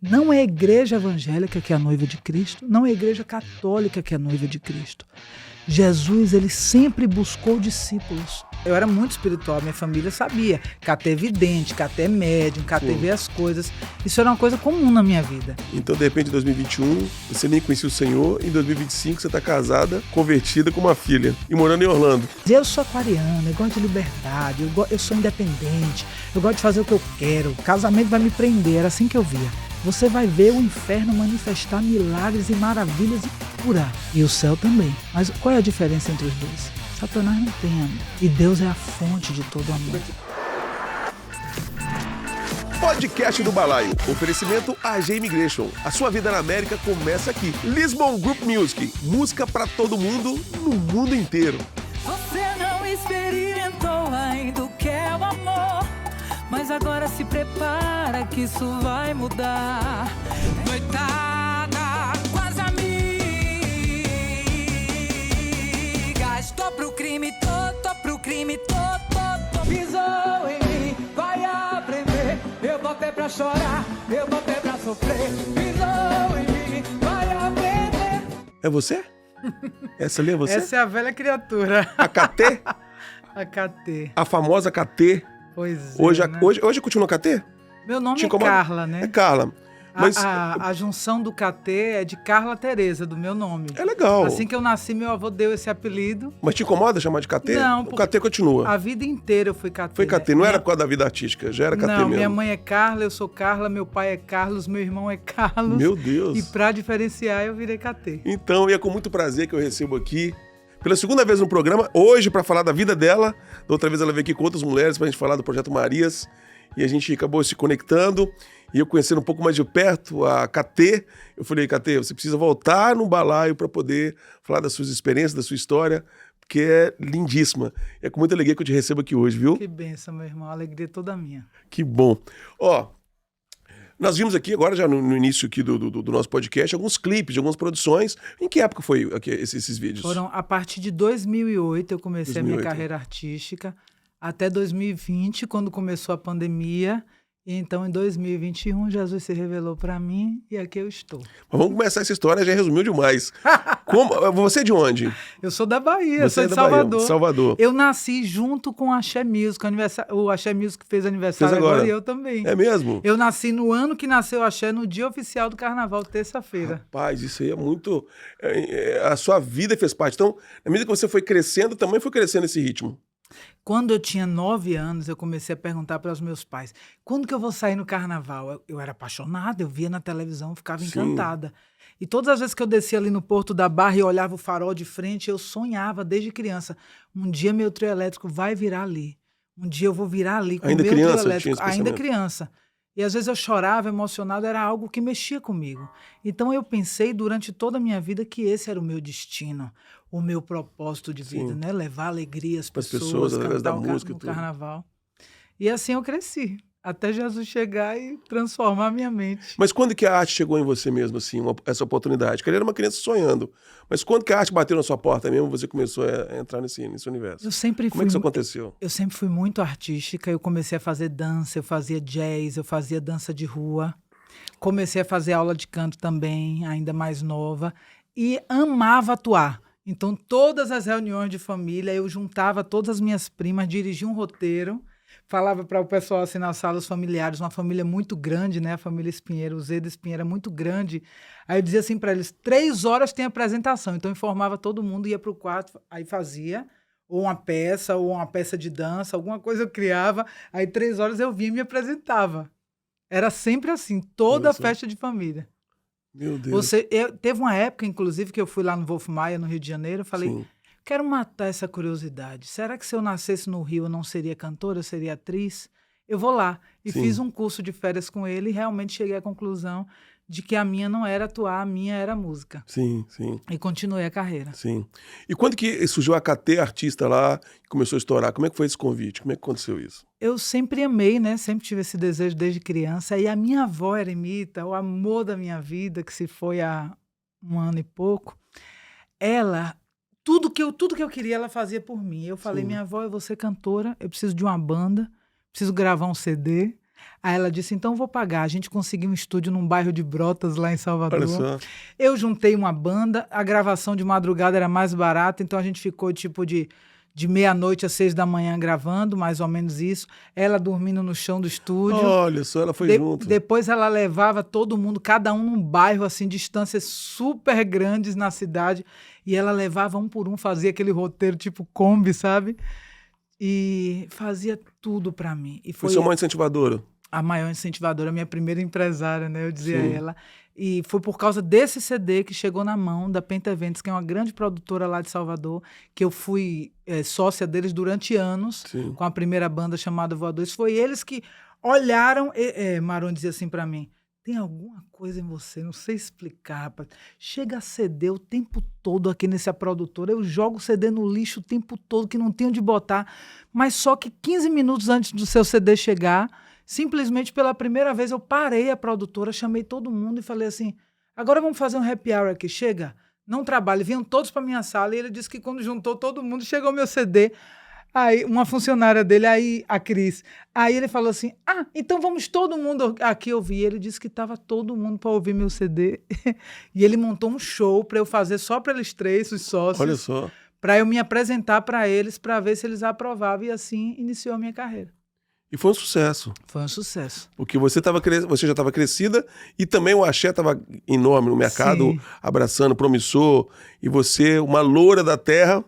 Não é a igreja evangélica que é a noiva de Cristo, não é a igreja católica que é a noiva de Cristo. Jesus, ele sempre buscou discípulos. Eu era muito espiritual, minha família sabia. Catê é vidente, Catê é médium, Catê vê as coisas. Isso era uma coisa comum na minha vida. Então, de repente, em 2021, você nem conhecia o Senhor. Em 2025, você está casada, convertida com uma filha e morando em Orlando. Eu sou aquariana, eu gosto de liberdade, eu sou independente, eu gosto de fazer o que eu quero. O casamento vai me prender, era assim que eu via. Você vai ver o inferno manifestar milagres e maravilhas e cura. E o céu também. Mas qual é a diferença entre os dois? Satanás não tem amor. E Deus é a fonte de todo amor. Podcast do Balaio. Oferecimento AG Immigration. A sua vida na América começa aqui. Lisbon Group Music. Música pra todo mundo, no mundo inteiro. Você não experimentou ainda o que é o amor, mas agora se prepara que isso vai mudar. Noitada com as amigas, tô pro crime todo. Pisou em mim, vai aprender. Eu botei pra chorar, eu botei pra sofrer. Pisou em mim, vai aprender. É você? Essa ali é você? Essa é a velha criatura. A KT? A KT. A famosa KT. Pois Hoje, é, né? hoje continua KT? Meu nome Te é incomoda? Carla, né? É Carla. Mas A junção do KT é de Carla Tereza, do meu nome. é legal. Assim que eu nasci, meu avô deu esse apelido. Mas te incomoda chamar de KT? Não, O porque KT continua. A vida inteira eu fui KT. Foi KT, né? não era por causa da vida artística, já era KT Não, mesmo. minha mãe é Carla, eu sou Carla, meu pai é Carlos, meu irmão é Carlos. Meu Deus. E pra diferenciar, eu virei KT. Então, e é com muito prazer que eu recebo aqui, pela segunda vez no programa, hoje para falar da vida dela. Da outra vez ela veio aqui com outras mulheres pra gente falar do Projeto Marias. E a gente acabou se conectando. E eu conhecendo um pouco mais de perto a KT. Eu falei, KT, você precisa voltar no Balaio para poder falar das suas experiências, da sua história, porque é lindíssima. É com muita alegria que eu te recebo aqui hoje, viu? Que bênção, meu irmão. A alegria é toda minha. Que bom. Ó, nós vimos aqui, agora já no início aqui do nosso podcast, alguns clipes de algumas produções. Em que época foi aqui, esses vídeos? Foram a partir de 2008, eu comecei 2008. a minha carreira artística, até 2020, quando começou a pandemia. E então, em 2021, Jesus se revelou para mim e aqui eu estou. Mas vamos começar essa história, já resumiu demais. Você é de onde? Eu sou da Bahia, Você sou é de da Bahia, Salvador. Salvador. Eu nasci junto com o Axé Music. O Axé Music fez aniversário Fez agora. agora e eu também. É mesmo? Eu nasci no ano que nasceu o Axé, no dia oficial do Carnaval, terça-feira. Rapaz, isso aí é muito... a sua vida fez parte. Então, na medida que você foi crescendo, também foi crescendo esse ritmo. Quando eu tinha 9 anos, eu comecei a perguntar para os meus pais, quando que eu vou sair no Carnaval? Eu era apaixonada, eu via na televisão, ficava encantada. E todas as vezes que eu descia ali no Porto da Barra e olhava o farol de frente, eu sonhava desde criança, um dia meu trio elétrico vai virar ali. Um dia eu vou virar ali com o Ainda meu criança, trio tinha elétrico. esse Ainda pensamento? criança. E às vezes eu chorava, emocionado, era algo que mexia comigo. Então eu pensei durante toda a minha vida que esse era o meu destino, o meu propósito de vida, Sim. né? Levar alegria às Pras pessoas, pessoas, através da cantar música e no tudo. carnaval. E assim eu cresci, até Jesus chegar e transformar a minha mente. Mas quando que a arte chegou em você mesmo, assim, essa oportunidade? Porque ele era uma criança sonhando. Mas quando que a arte bateu na sua porta mesmo, você começou a entrar nesse universo? Eu sempre Como é que isso aconteceu? Eu sempre fui muito artística, eu comecei a fazer dança, eu fazia jazz, eu fazia dança de rua. Comecei a fazer aula de canto também, ainda mais nova, e amava atuar. Então, todas as reuniões de família, eu juntava todas as minhas primas, dirigia um roteiro, falava para o pessoal assim nas salas familiares, uma família muito grande, né? A família Espinheiro, o Zé Espinheiro é muito grande. Aí eu dizia assim para eles, 3 horas tem apresentação. Então, eu informava todo mundo, ia para o quarto, aí fazia ou uma peça de dança, alguma coisa eu criava. Aí 3 horas eu vinha e me apresentava. Era sempre assim, toda Olha só. festa de família. Meu Deus. Teve uma época, inclusive, que eu fui lá no Wolf Maia, no Rio de Janeiro, eu falei, Sim. quero matar essa curiosidade. Será que se eu nascesse no Rio eu não seria cantora, eu seria atriz? Eu vou lá. E Sim. fiz um curso de férias com ele e realmente cheguei à conclusão de que a minha não era atuar, a minha era música. Sim, sim, E continuei a carreira. sim. E quando que surgiu a KT artista lá, que começou a estourar? Como é que foi esse convite? Como é que aconteceu isso? Eu sempre amei, né? Sempre tive esse desejo desde criança. E a minha avó eremita, o amor da minha vida, que se foi há 1 ano e pouco, ela, tudo que eu queria, ela fazia por mim. Eu falei, Sim. minha avó, eu vou ser cantora, eu preciso de uma banda, preciso gravar um CD. Aí ela disse, então eu vou pagar. A gente conseguiu um estúdio num bairro de Brotas, lá em Salvador. Olha só. Eu juntei uma banda, a gravação de madrugada era mais barata, então a gente ficou tipo de meia-noite às 6 da manhã gravando, mais ou menos isso. Ela dormindo no chão do estúdio. Olha só, ela foi junto. Depois ela levava todo mundo, cada um num bairro, assim, distâncias super grandes na cidade. E ela levava um por um, fazia aquele roteiro tipo Kombi, sabe? E fazia tudo pra mim. E Foi sua mãe incentivadora? A maior incentivadora, a minha primeira empresária, né? Eu dizia a Sim. ela. E foi por causa desse CD que chegou na mão da Penta Eventos, que é uma grande produtora lá de Salvador, que eu fui sócia deles durante anos, Sim. com a primeira banda chamada Voadores. Foi eles que olharam, Marone dizia assim pra mim, tem alguma coisa em você, não sei explicar, rapaz. Chega a CD o tempo todo aqui nessa produtora, eu jogo o CD no lixo o tempo todo, que não tenho onde botar, mas só que 15 minutos antes do seu CD chegar, simplesmente pela primeira vez eu parei a produtora, chamei todo mundo e falei assim, agora vamos fazer um happy hour aqui, chega, não trabalhe. Vinham todos para minha sala e ele disse que quando juntou todo mundo, chegou o meu CD. Aí uma funcionária dele, aí a Cris, aí ele falou assim, então vamos todo mundo aqui ouvir. Ele disse que estava todo mundo para ouvir meu CD e ele montou um show para eu fazer só para eles três, os sócios. Olha só. Para eu me apresentar para eles, para ver se eles aprovavam, e assim iniciou a minha carreira. E foi um sucesso. Foi um sucesso. Porque você já estava crescida e também o axé estava enorme no mercado, Sim. abraçando, promissor. E você, uma loura da terra.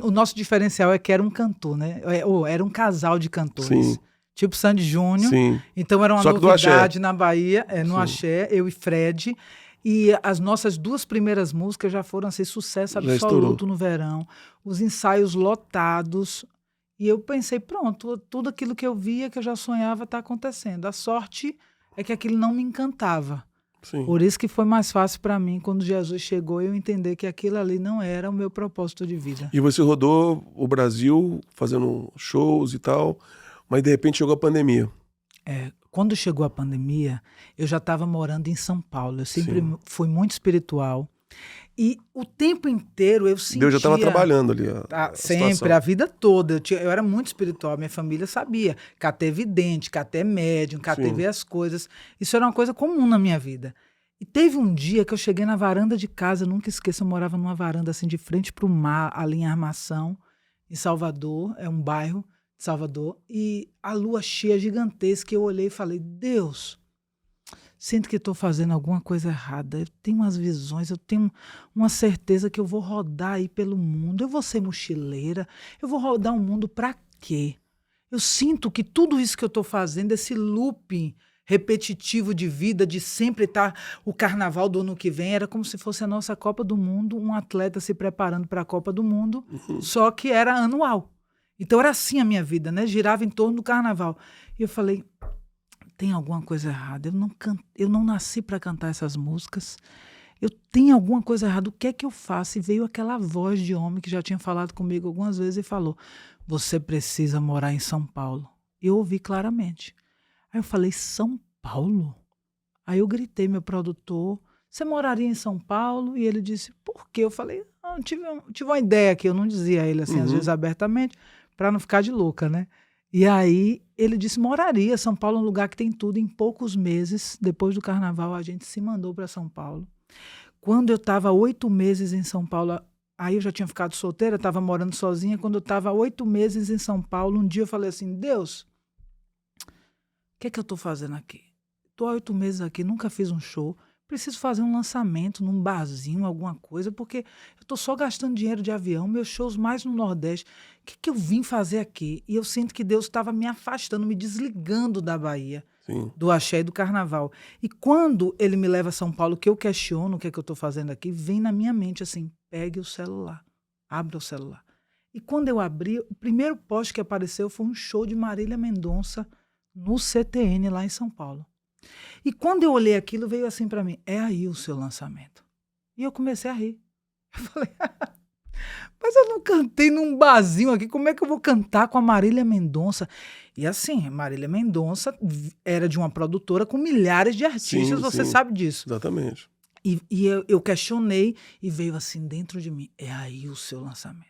O nosso diferencial é que era um cantor, né? Era um casal de cantores. Sim. Tipo Sandy Júnior. Sim. Então era uma Só que do novidade axé. na Bahia, no Sim. axé, eu e Fred. E as nossas duas primeiras músicas já foram assim, sucesso Já absoluto estourou. no verão. Os ensaios lotados. E eu pensei, pronto, tudo aquilo que eu via, que eu já sonhava, está acontecendo. A sorte é que aquilo não me encantava. Sim. Por isso que foi mais fácil para mim, quando Jesus chegou, eu entender que aquilo ali não era o meu propósito de vida. E você rodou o Brasil fazendo shows e tal, mas de repente chegou a pandemia. Quando chegou a pandemia, eu já estava morando em São Paulo. Eu sempre Sim. fui muito espiritual. E o tempo inteiro eu sentia... Deus já estava trabalhando ali. Sempre, situação. a vida toda. Eu era muito espiritual, minha família sabia. Catê vidente, Catê médium, Catê Sim. vê as coisas. Isso era uma coisa comum na minha vida. E teve um dia que eu cheguei na varanda de casa, eu nunca esqueço, eu morava numa varanda assim de frente para o mar, ali em Armação, em Salvador, é um bairro de Salvador, e a lua cheia gigantesca, eu olhei e falei, Deus, sinto que estou fazendo alguma coisa errada, eu tenho umas visões, eu tenho uma certeza que eu vou rodar aí pelo mundo, eu vou ser mochileira, eu vou rodar o mundo para quê? Eu sinto que tudo isso que eu estou fazendo, esse looping repetitivo de vida, de sempre estar o carnaval do ano que vem, era como se fosse a nossa Copa do Mundo, um atleta se preparando para a Copa do Mundo, só que era anual. Então era assim a minha vida, né? Girava em torno do carnaval. E eu falei, tem alguma coisa errada, eu não nasci para cantar essas músicas, eu tenho alguma coisa errada, o que é que eu faço? E veio aquela voz de homem que já tinha falado comigo algumas vezes e falou, você precisa morar em São Paulo. Eu ouvi claramente. Aí eu falei, São Paulo? Aí eu gritei, meu produtor, você moraria em São Paulo? E ele disse, por quê? Eu falei, tive uma ideia aqui, eu não dizia a ele assim, às vezes abertamente, para não ficar de louca, né? E aí ele disse, moraria, São Paulo é um lugar que tem tudo. Em poucos meses, depois do carnaval, a gente se mandou para São Paulo. Quando eu estava 8 meses em São Paulo, aí eu já tinha ficado solteira, estava morando sozinha, quando eu estava 8 meses em São Paulo, um dia eu falei assim, Deus, o que é que eu estou fazendo aqui? Estou há 8 meses aqui, nunca fiz um show, preciso fazer um lançamento num barzinho, alguma coisa, porque eu estou só gastando dinheiro de avião, meus shows mais no Nordeste. O que eu vim fazer aqui? E eu sinto que Deus estava me afastando, me desligando da Bahia, Sim. do axé e do carnaval. E quando ele me leva a São Paulo, que eu questiono o que é que eu estou fazendo aqui, vem na minha mente assim, pegue o celular, abra o celular. E quando eu abri, o primeiro post que apareceu foi um show de Marília Mendonça no CTN, lá em São Paulo. E quando eu olhei aquilo, veio assim para mim, é aí o seu lançamento. E eu comecei a rir. Eu falei, mas eu não cantei num barzinho aqui, como é que eu vou cantar com a Marília Mendonça? E assim, Marília Mendonça era de uma produtora com milhares de artistas, Sim, você sim. sabe disso. Exatamente. E eu questionei e veio assim dentro de mim, é aí o seu lançamento.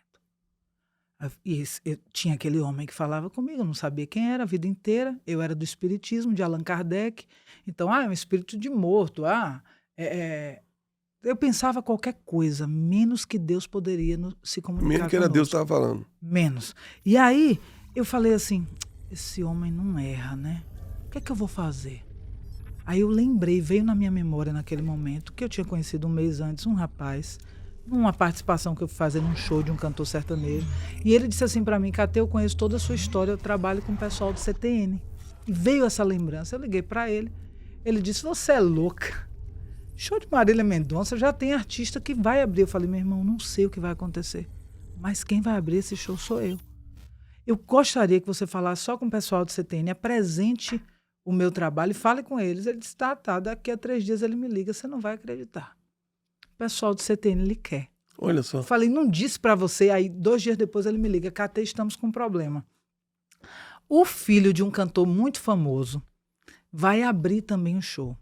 Tinha aquele homem que falava comigo, eu não sabia quem era a vida inteira. Eu era do espiritismo, de Allan Kardec. Então, é um espírito de morto. Eu pensava qualquer coisa, menos que Deus poderia se comunicar Menos que era conosco. Deus que estava falando. Menos. E aí, eu falei assim, esse homem não erra, né? O que é que eu vou fazer? Aí eu lembrei, veio na minha memória naquele momento, que eu tinha conhecido um mês antes um rapaz, numa participação que eu fui fazer num show de um cantor sertanejo. E ele disse assim pra mim, Catê, eu conheço toda a sua história, eu trabalho com o pessoal do CTN. E veio essa lembrança, eu liguei pra ele. Ele disse, você é louca. Show de Marília Mendonça, já tem artista que vai abrir. Eu falei, meu irmão, não sei o que vai acontecer, mas quem vai abrir esse show sou eu. Eu gostaria que você falasse só com o pessoal do CTN, apresente o meu trabalho e fale com eles. Ele disse, tá, daqui a 3 dias ele me liga, você não vai acreditar. O pessoal do CTN, ele quer. Olha só. Eu falei, não disse pra você, aí 2 dias depois ele me liga, Catê, estamos com um problema. O filho de um cantor muito famoso vai abrir também um show.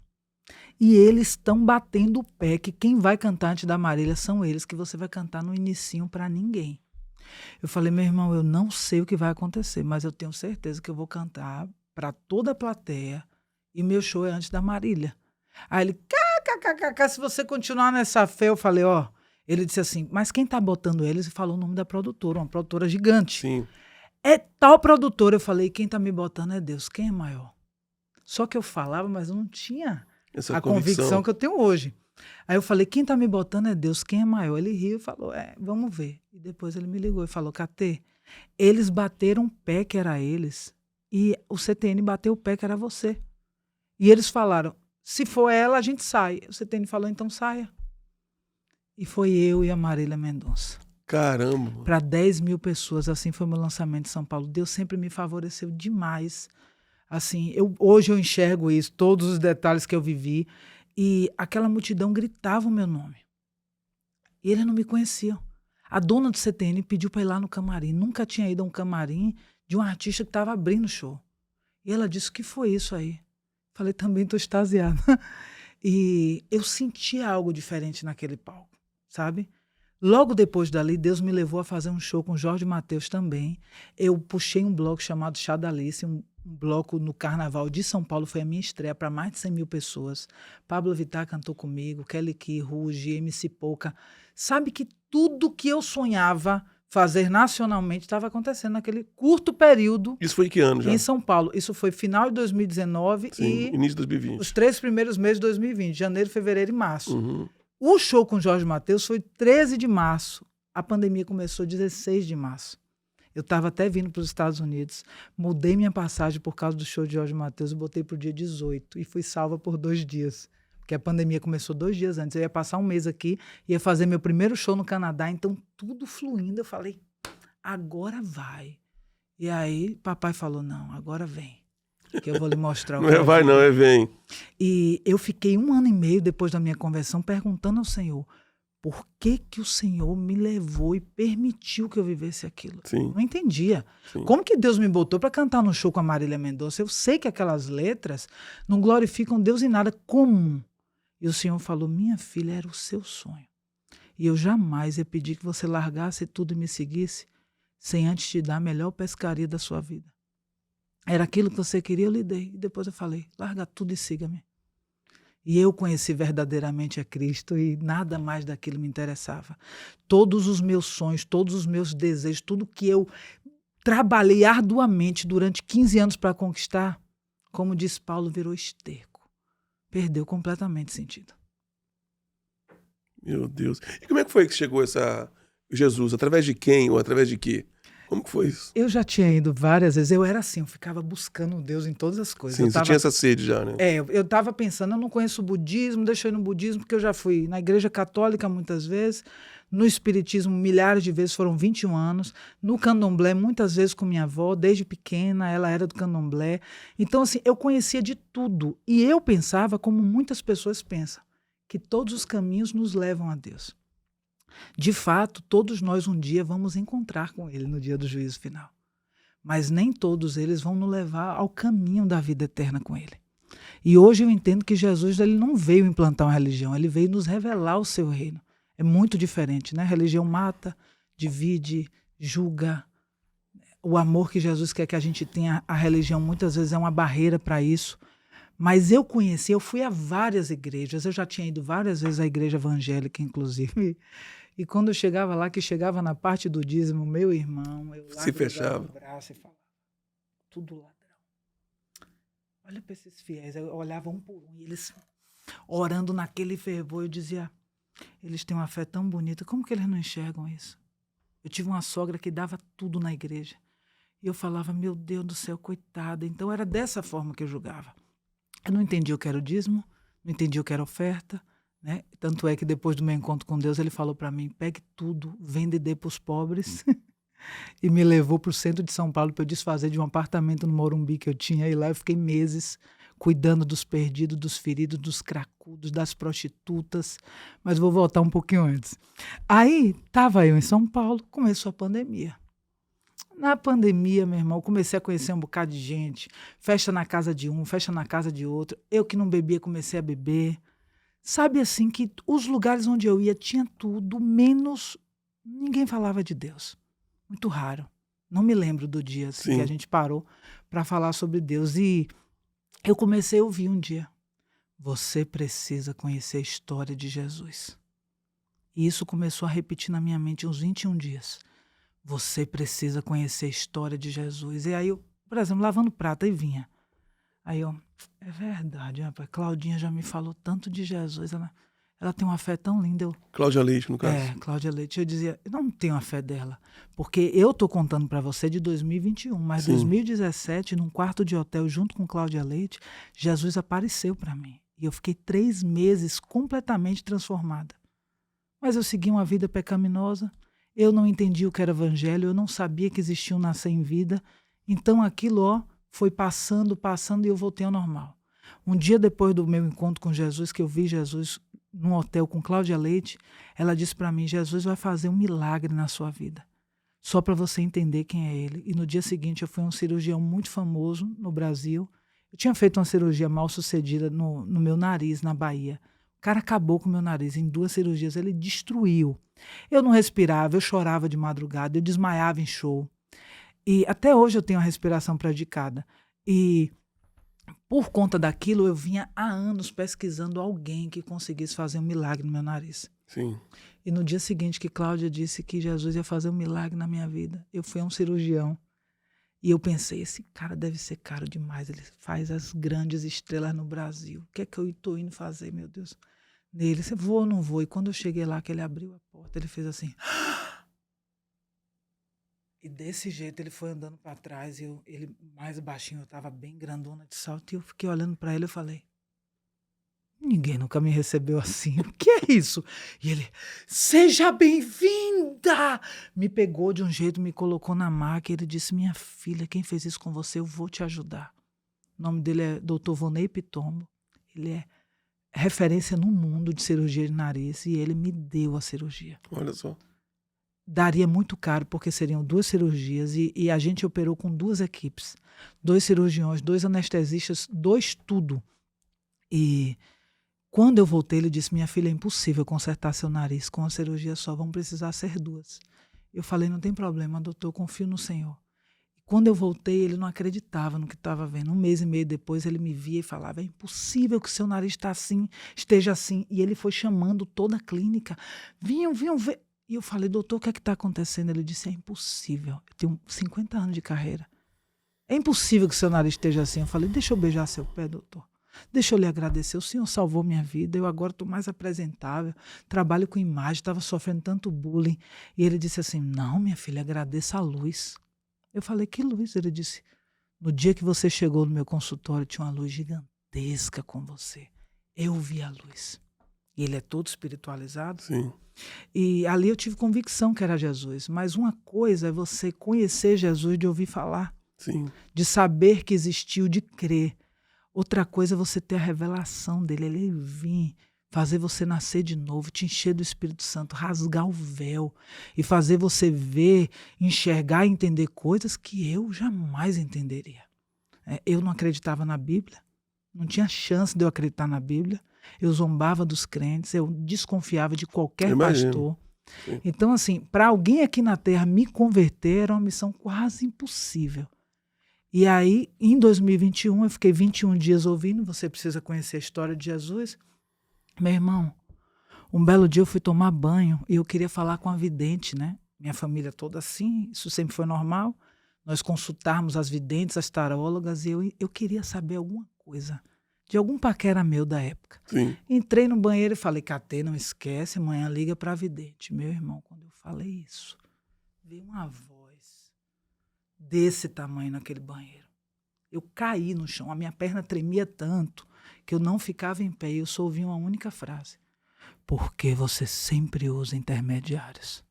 E eles estão batendo o pé que quem vai cantar antes da Marília são eles, que você vai cantar no inicinho pra ninguém. Eu falei, meu irmão, eu não sei o que vai acontecer, mas eu tenho certeza que eu vou cantar para toda a plateia e meu show é antes da Marília. Aí ele, se você continuar nessa fé, eu falei, ele disse assim, mas quem tá botando eles? E falou o nome da produtora, uma produtora gigante. Sim. É tal produtora. Eu falei, quem tá me botando é Deus, quem é maior? Só que eu falava, mas eu não tinha Essa a convicção que eu tenho hoje. Aí eu falei, quem tá me botando é Deus, quem é maior? Ele riu e falou, vamos ver. E depois ele me ligou e falou, Catê, eles bateram o pé que era eles e o CTN bateu o pé que era você. E eles falaram, se for ela, a gente sai. O CTN falou, então saia. E foi eu e a Marília Mendonça. Caramba. Para 10 mil pessoas, assim foi o meu lançamento em São Paulo. Deus sempre me favoreceu demais. Assim, hoje eu enxergo isso, todos os detalhes que eu vivi. E aquela multidão gritava o meu nome. E eles não me conheciam. A dona do CTN pediu para ir lá no camarim. Nunca tinha ido a um camarim de um artista que estava abrindo o show. E ela disse, o que foi isso aí? Falei, também estou extasiada. E eu senti algo diferente naquele palco, sabe? Logo depois dali, Deus me levou a fazer um show com Jorge Mateus também. Eu puxei um bloco chamado Chá da Alice, um bloco no Carnaval de São Paulo, foi a minha estreia para mais de 100 mil pessoas. Pablo Vittar cantou comigo, Kelly Key, Ruge, MC Pouca. Sabe que tudo que eu sonhava fazer nacionalmente estava acontecendo naquele curto período. Isso foi em que ano já? Em São Paulo. Isso foi final de 2019 e início de 2020. Os 3 primeiros meses de 2020, janeiro, fevereiro e março. Uhum. O show com Jorge Mateus foi 13 de março. A pandemia começou 16 de março. Eu estava até vindo para os Estados Unidos, mudei minha passagem por causa do show de Jorge Mateus e botei para o dia 18 e fui salva por 2 dias, porque a pandemia começou 2 dias antes. Eu ia passar um mês aqui, ia fazer meu primeiro show no Canadá, então tudo fluindo. Eu falei, agora vai. E aí papai falou, não, agora vem, que eu vou lhe mostrar o que Não é vai não, é vem. E eu fiquei 1 ano e meio depois da minha conversão perguntando ao Senhor, por que que o Senhor me levou e permitiu que eu vivesse aquilo? Sim. Não entendia. Sim. Como que Deus me botou para cantar no show com a Marília Mendonça? Eu sei que aquelas letras não glorificam Deus em nada. Como? E o Senhor falou, minha filha, era o seu sonho. E eu jamais ia pedir que você largasse tudo e me seguisse sem antes te dar a melhor pescaria da sua vida. Era aquilo que você queria, eu lhe dei. E depois eu falei, larga tudo e siga-me. E eu conheci verdadeiramente a Cristo e nada mais daquilo me interessava. Todos os meus sonhos, todos os meus desejos, tudo que eu trabalhei arduamente durante 15 anos para conquistar, como diz Paulo, virou esterco. Perdeu completamente sentido. Meu Deus. E como é que foi que chegou essa Jesus? Através de quem ou através de quê? Como que foi isso? Eu já tinha ido várias vezes, eu era assim, eu ficava buscando Deus em todas as coisas. Sim, você tinha essa sede já, né? Eu estava pensando, eu não conheço o budismo, deixa eu ir no budismo, porque eu já fui na igreja católica muitas vezes, no espiritismo milhares de vezes, foram 21 anos, no candomblé muitas vezes com minha avó, desde pequena, ela era do candomblé. Então, assim, eu conhecia de tudo. E eu pensava, como muitas pessoas pensam, que todos os caminhos nos levam a Deus. De fato, todos nós um dia vamos encontrar com Ele no dia do juízo final. Mas nem todos eles vão nos levar ao caminho da vida eterna com Ele. E hoje eu entendo que Jesus ele não veio implantar uma religião, Ele veio nos revelar o seu reino. É muito diferente, né? A religião mata, divide, julga. O amor que Jesus quer que a gente tenha, a religião muitas vezes é uma barreira para isso. Mas eu fui a várias igrejas, eu já tinha ido várias vezes à igreja evangélica, inclusive. E quando eu chegava lá, que chegava na parte do dízimo, meu irmão, eu lá Se fechava. o braço e falava, tudo ladrão. Olha para esses fiéis, eu olhava um por um, e eles orando naquele fervor, eu dizia, eles têm uma fé tão bonita, como que eles não enxergam isso? Eu tive uma sogra que dava tudo na igreja. E eu falava, meu Deus do céu, coitada. Então era dessa forma que eu julgava. Eu não entendia o que era o dízimo, não entendia o que era oferta, né? Tanto é que depois do meu encontro com Deus, ele falou para mim, pegue tudo, venda e dê para os pobres. E me levou para o centro de São Paulo para eu desfazer de um apartamento no Morumbi que eu tinha. E lá eu fiquei meses cuidando dos perdidos, dos feridos, dos cracudos, das prostitutas. Mas vou voltar um pouquinho antes. Aí, estava eu em São Paulo, começou a pandemia. Na pandemia, meu irmão, eu comecei a conhecer um bocado de gente. Festa na casa de um, festa na casa de outro. Eu que não bebia, comecei a beber. Sabe assim, que os lugares onde eu ia tinha tudo, menos ninguém falava de Deus. Muito raro. Não me lembro do dia assim, que a gente parou para falar sobre Deus. E eu comecei a ouvir um dia, você precisa conhecer a história de Jesus. E isso começou a repetir na minha mente uns 21 dias. Você precisa conhecer a história de Jesus. E aí eu, por exemplo, lavando prata e vinha. Aí eu, é verdade, rapaz, Claudinha já me falou tanto de Jesus, ela tem uma fé tão linda. Cláudia Leite, no caso. Cláudia Leite. Eu dizia, eu não tenho a fé dela, porque eu tô contando para você de 2021, mas 2017, num quarto de hotel, junto com Cláudia Leite, Jesus apareceu para mim. E eu fiquei 3 meses completamente transformada. Mas eu segui uma vida pecaminosa, eu não entendi o que era evangelho, eu não sabia que existia um nascer em vida, então aquilo, foi passando e eu voltei ao normal. Um dia depois do meu encontro com Jesus, que eu vi Jesus num hotel com Cláudia Leite, ela disse para mim, Jesus vai fazer um milagre na sua vida, só para você entender quem é ele. E no dia seguinte eu fui a um cirurgião muito famoso no Brasil. Eu tinha feito uma cirurgia mal sucedida no meu nariz, na Bahia. O cara acabou com o meu nariz em 2 cirurgias, ele destruiu. Eu não respirava, eu chorava de madrugada, eu desmaiava em show. E até hoje eu tenho a respiração prejudicada. E por conta daquilo, eu vinha há anos pesquisando alguém que conseguisse fazer um milagre no meu nariz. Sim. E no dia seguinte que Cláudia disse que Jesus ia fazer um milagre na minha vida, eu fui a um cirurgião. E eu pensei, esse cara deve ser caro demais, ele faz as grandes estrelas no Brasil. O que é que eu estou indo fazer, meu Deus? Nele, você vou ou não vou? E quando eu cheguei lá, que ele abriu a porta, ele fez assim... E desse jeito ele foi andando para trás, ele mais baixinho, eu estava bem grandona de salto, e eu fiquei olhando para ele e falei, ninguém nunca me recebeu assim, o que é isso? E ele, seja bem-vinda! Me pegou de um jeito, me colocou na maca, e ele disse, minha filha, quem fez isso com você, eu vou te ajudar. O nome dele é Dr. Vonei Pitombo, ele é referência no mundo de cirurgia de nariz, e ele me deu a cirurgia. Olha só. Daria muito caro, porque seriam 2 cirurgias e a gente operou com 2 equipes. 2 cirurgiões, 2 anestesistas, 2 tudo. E quando eu voltei, ele disse, minha filha, é impossível consertar seu nariz com uma cirurgia só, vão precisar ser 2. Eu falei, não tem problema, doutor, eu confio no Senhor. E quando eu voltei, ele não acreditava no que estava vendo. 1 mês e meio depois, ele me via e falava, é impossível que seu nariz esteja assim. E ele foi chamando toda a clínica. Vinham ver. E eu falei, doutor, o que é que está acontecendo? Ele disse, é impossível. Eu tenho 50 anos de carreira. É impossível que seu nariz esteja assim. Eu falei, deixa eu beijar seu pé, doutor. Deixa eu lhe agradecer. O senhor salvou minha vida. Eu agora estou mais apresentável. Trabalho com imagem. Estava sofrendo tanto bullying. E ele disse assim, não, minha filha, agradeça a luz. Eu falei, que luz? Ele disse, no dia que você chegou no meu consultório, tinha uma luz gigantesca com você. Eu vi a luz. E ele é todo espiritualizado. Sim. E ali eu tive convicção que era Jesus. Mas uma coisa é você conhecer Jesus de ouvir falar. Sim. De saber que existiu, de crer. Outra coisa é você ter a revelação dele. Ele vir, fazer você nascer de novo, te encher do Espírito Santo, rasgar o véu e fazer você ver, enxergar e entender coisas que eu jamais entenderia. Eu não acreditava na Bíblia. Não tinha chance de eu acreditar na Bíblia. Eu zombava dos crentes, eu desconfiava de qualquer pastor. Sim. Então, assim, para alguém aqui na Terra me converter era uma missão quase impossível. E aí, em 2021, eu fiquei 21 dias ouvindo, você precisa conhecer a história de Jesus. Meu irmão, um belo dia eu fui tomar banho e eu queria falar com a vidente, né? Minha família toda assim, isso sempre foi normal. Nós consultarmos as videntes, as tarólogas, e eu queria saber alguma coisa de algum paquera meu da época. Sim. Entrei no banheiro e falei, Catê, não esquece, amanhã liga para a vidente. Meu irmão, quando eu falei isso, veio uma voz desse tamanho naquele banheiro. Eu caí no chão, a minha perna tremia tanto que eu não ficava em pé e eu só ouvi uma única frase. Porque você sempre usa intermediários.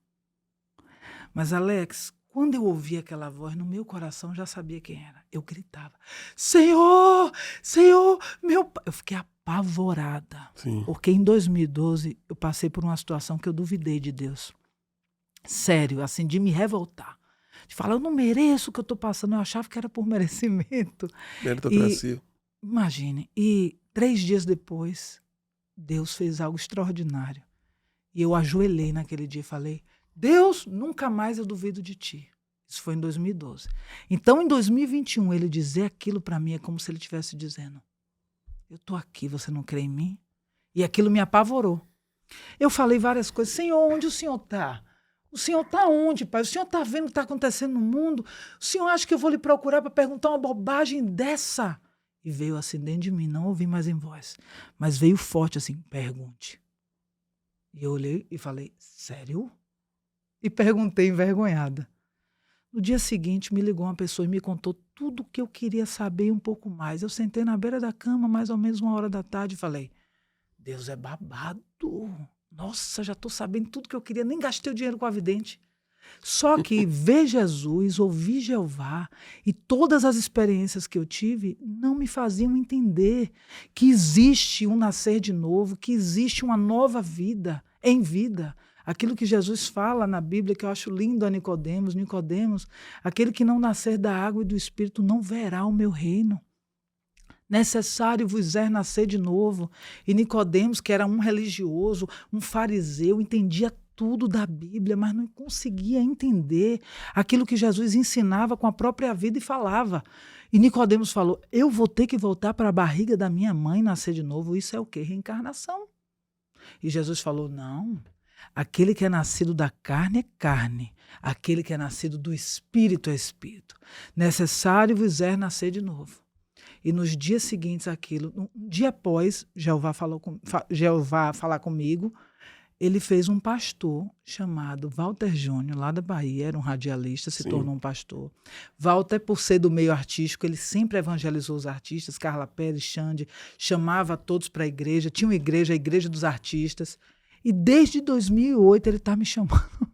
Mas, Alex, quando eu ouvi aquela voz, no meu coração já sabia quem era. Eu gritava, Senhor, Senhor, meu pai. Eu fiquei apavorada. Sim. Porque em 2012 eu passei por uma situação que eu duvidei de Deus. Sério, assim, de me revoltar. De falar, eu não mereço o que eu estou passando. Eu achava que era por merecimento. Meritocracia. Imagine. E 3 dias depois, Deus fez algo extraordinário. E eu ajoelhei naquele dia e falei, Deus, nunca mais eu duvido de ti. Isso foi em 2012. Então, em 2021, ele dizer aquilo para mim é como se ele estivesse dizendo, eu estou aqui, você não crê em mim? E aquilo me apavorou. Eu falei várias coisas, Senhor, onde o Senhor está? O Senhor está onde, Pai? O Senhor está vendo o que está acontecendo no mundo? O Senhor acha que eu vou lhe procurar para perguntar uma bobagem dessa? E veio assim dentro de mim, não ouvi mais em voz, mas veio forte assim, pergunte. E eu olhei e falei, sério? E perguntei envergonhada. No dia seguinte, me ligou uma pessoa e me contou tudo o que eu queria saber e um pouco mais. Eu sentei na beira da cama, mais ou menos 1h da tarde, e falei, Deus é babado. Nossa, já estou sabendo tudo que eu queria, nem gastei o dinheiro com a vidente. Só que ver Jesus, ouvir Jeová e todas as experiências que eu tive não me faziam entender que existe um nascer de novo, que existe uma nova vida em vida. Aquilo que Jesus fala na Bíblia, que eu acho lindo a Nicodemos, Nicodemos, aquele que não nascer da água e do Espírito não verá o meu reino. Necessário vos é nascer de novo. E Nicodemos, que era um religioso, um fariseu, entendia tudo da Bíblia, mas não conseguia entender aquilo que Jesus ensinava com a própria vida e falava. E Nicodemos falou, eu vou ter que voltar para a barriga da minha mãe e nascer de novo. Isso é o quê? Reencarnação. E Jesus falou, não, aquele que é nascido da carne é carne, aquele que é nascido do Espírito é Espírito. Necessário vos é nascer de novo. E nos dias seguintes aquilo, um dia após Jeová falar comigo, ele fez um pastor chamado Walter Júnior, lá da Bahia, era um radialista, se tornou um pastor. Walter, por ser do meio artístico, ele sempre evangelizou os artistas, Carla Pérez, Xande, chamava todos para a igreja, tinha uma igreja, a Igreja dos Artistas, e desde 2008 ele está me chamando,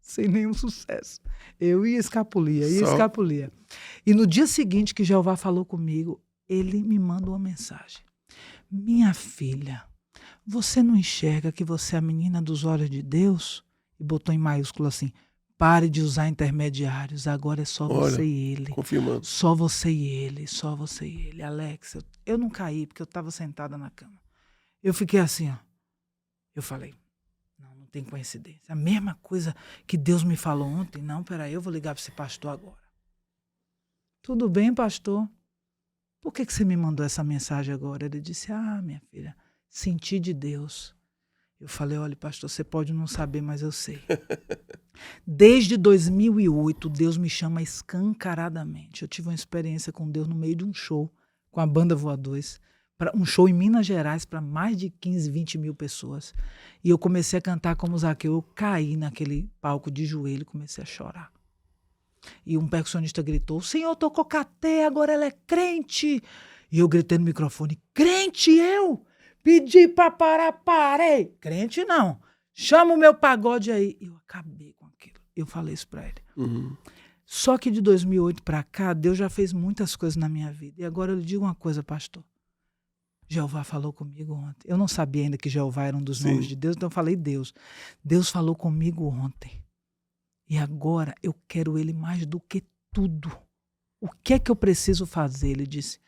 sem nenhum sucesso. Eu ia escapulia. E no dia seguinte que Jeová falou comigo, ele me manda uma mensagem. Minha filha, você não enxerga que você é a menina dos olhos de Deus? E botou em maiúsculo assim, pare de usar intermediários, agora é só você e ele. Confirmando. Só você e ele, só você e ele. Alex, eu não caí porque eu estava sentada na cama. Eu fiquei assim, ó. Eu falei, não tem coincidência. A mesma coisa que Deus me falou ontem. Não, peraí, eu vou ligar para esse pastor agora. Tudo bem, pastor? Por que você me mandou essa mensagem agora? Ele disse, minha filha, senti de Deus. Eu falei, olha, pastor, você pode não saber, mas eu sei. Desde 2008, Deus me chama escancaradamente. Eu tive uma experiência com Deus no meio de um show, com a Banda Voadores, um show em Minas Gerais para mais de 15, 20 mil pessoas. E eu comecei a cantar como Zaqueu. Eu caí naquele palco de joelho e comecei a chorar. E um percussionista gritou, o senhor tocou Catê, agora ela é crente. E eu gritei no microfone, crente eu? Pedi pra parar, parei. Crente não, chama o meu pagode aí. Eu acabei com aquilo, eu falei isso pra ele. Só que de 2008 pra cá, Deus já fez muitas coisas na minha vida. E agora eu lhe digo uma coisa, pastor. Jeová falou comigo ontem. Eu não sabia ainda que Jeová era um dos nomes de Deus, então eu falei Deus. Deus falou comigo ontem. E agora eu quero ele mais do que tudo. O que é que eu preciso fazer? Ele disse,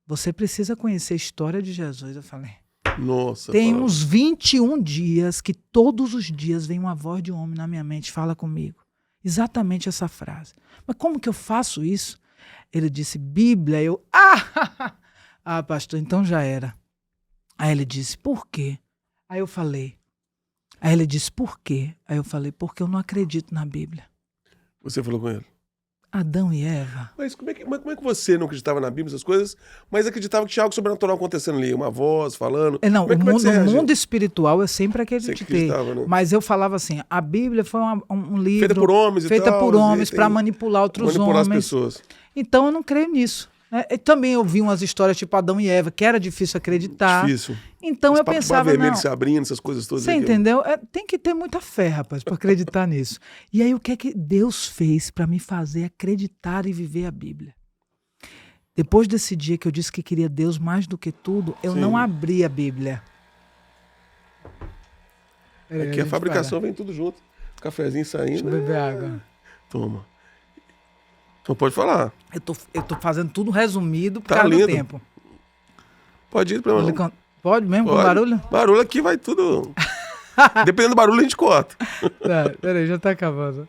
você precisa conhecer a história de Jesus. Eu falei, Nossa. Tem palavra. uns 21 dias que todos os dias vem uma voz de um homem na minha mente, fala comigo. Exatamente essa frase. Mas como que eu faço isso? Ele disse, Bíblia. Eu, ah, pastor, então já era. Aí ele disse, por quê? Aí eu falei. Aí ele disse, por quê? Aí eu falei, porque eu não acredito na Bíblia. Você falou com ele. Adão e Eva. Mas como é que você não acreditava na Bíblia, essas coisas, mas acreditava que tinha algo sobrenatural acontecendo ali? Uma voz falando? Não, Como é que você no reagiu? mundo espiritual eu sempre Você acreditei. acreditava, né? Mas eu falava assim, a Bíblia foi um livro Feita por homens e feita tal, por e homens tem- para manipular outros manipular as homens. pessoas. Então eu não creio nisso. Né? E também eu vi umas histórias tipo Adão e Eva, que era difícil acreditar. Difícil. Então Esse eu papo de pensava, bar vermelho não, se abrindo, essas coisas todas. você aí que- entendeu? Tem que ter muita fé, rapaz, para acreditar nisso. E aí o que é que Deus fez para me fazer acreditar e viver a Bíblia? Depois desse dia que eu disse que queria Deus mais do que tudo, eu Sim. não abri a Bíblia. Peraí, Aqui a gente fabricação vem tudo junto. Cafezinho para. saindo. Deixa eu beber água. Toma. Então pode falar. Eu tô fazendo tudo resumido por Tá causa do lindo. tempo. Pode ir, problema não. Pode mesmo com Pode. barulho? Barulho aqui vai tudo. Dependendo do barulho, a gente corta. Tá, peraí, já tá acabando.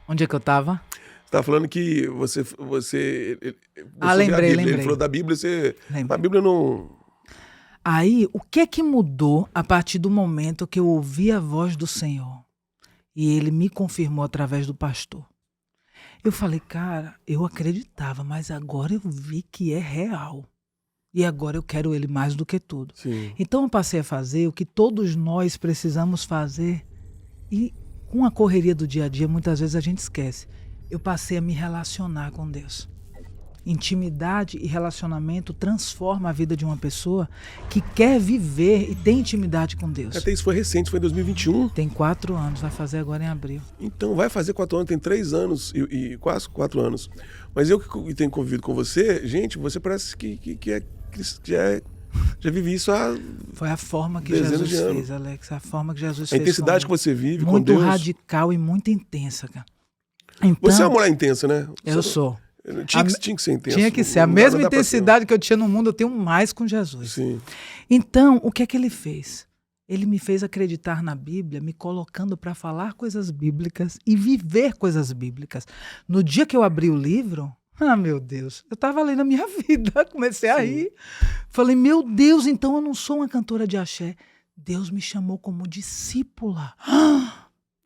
Onde é que eu tava? Você tá falando que você Ah, vê a lembrei, Bíblia. lembrei. Ele falou da Bíblia, você... Lembrei. A Bíblia não... Aí, o que é que mudou a partir do momento que eu ouvi a voz do Senhor? E ele me confirmou através do pastor. Eu falei, cara, eu acreditava, mas agora eu vi que é real. E agora eu quero ele mais do que tudo. Sim. Então eu passei a fazer o que todos nós precisamos fazer. E com a correria do dia a dia, muitas vezes a gente esquece. Eu passei a me relacionar com Deus. Intimidade e relacionamento transforma a vida de uma pessoa que quer viver e tem intimidade com Deus. Até isso foi recente, foi em 2021. Tem 4 anos, vai fazer agora em abril. Então, vai fazer 4 anos, tem 3 anos e quase 4 anos. Mas eu que tenho convivido com você, gente, você parece que já vive isso há... Foi a forma que Dezenas Jesus de anos. fez, Alex. A forma que Jesus A fez. intensidade que comigo. você vive com Muito Deus. radical e muito intensa, cara. Então, Você é uma mulher intensa, né? eu sou. Tinha que ser intenso. Tinha que ser. A Não dá- mesma não dá pra ser. intensidade que eu tinha no mundo, eu tenho mais com Jesus. Sim. Então, o que é que ele fez? Ele me fez acreditar na Bíblia, me colocando para falar coisas bíblicas e viver coisas bíblicas. No dia que eu abri o livro, meu Deus, eu estava lendo a minha vida, comecei a rir. Falei, meu Deus, então eu não sou uma cantora de axé. Deus me chamou como discípula.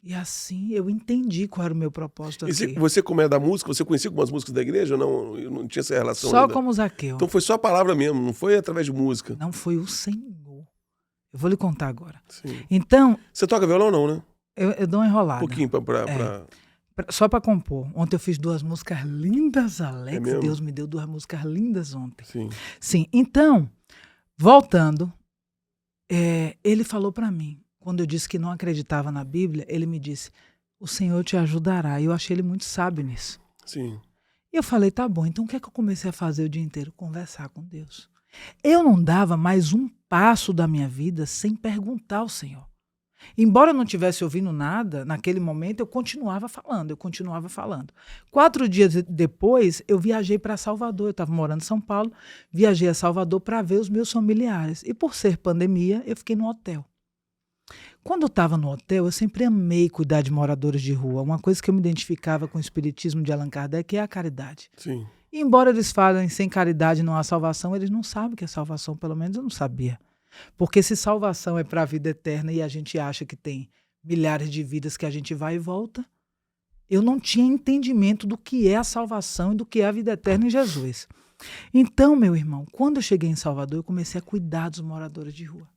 E assim eu entendi qual era o meu propósito E aqui. você, como é da música, você conhecia algumas músicas da igreja ou não? Eu não tinha essa relação Só ainda. como Zaqueu. Então foi só a palavra mesmo, não foi através de música. Não foi o Senhor. Eu vou lhe contar agora. Sim. Então, Você toca violão não, né? eu dou uma Um enrolada. pouquinho pra... Só para compor. Ontem eu fiz 2 músicas lindas, Alex. É mesmo? Deus me deu 2 músicas lindas ontem. Sim. Sim, então, voltando, ele falou para mim, quando eu disse que não acreditava na Bíblia, ele me disse, o Senhor te ajudará. E eu achei ele muito sábio nisso. Sim. E eu falei, tá bom, então o que é que eu comecei a fazer o dia inteiro? Conversar com Deus. Eu não dava mais um passo da minha vida sem perguntar ao Senhor. Embora eu não estivesse ouvindo nada, naquele momento eu continuava falando. 4 dias depois, eu viajei para Salvador. Eu estava morando em São Paulo, viajei a Salvador para ver os meus familiares. E por ser pandemia, eu fiquei no hotel. Quando eu estava no hotel, eu sempre amei cuidar de moradores de rua. Uma coisa que eu me identificava com o espiritismo de Allan Kardec é a caridade. Sim. E embora eles falem sem caridade não há salvação, eles não sabem o que é salvação, pelo menos eu não sabia. Porque se salvação é para a vida eterna e a gente acha que tem milhares de vidas que a gente vai e volta, eu não tinha entendimento do que é a salvação e do que é a vida eterna em Jesus. Então, meu irmão, quando eu cheguei em Salvador, eu comecei a cuidar dos moradores de rua.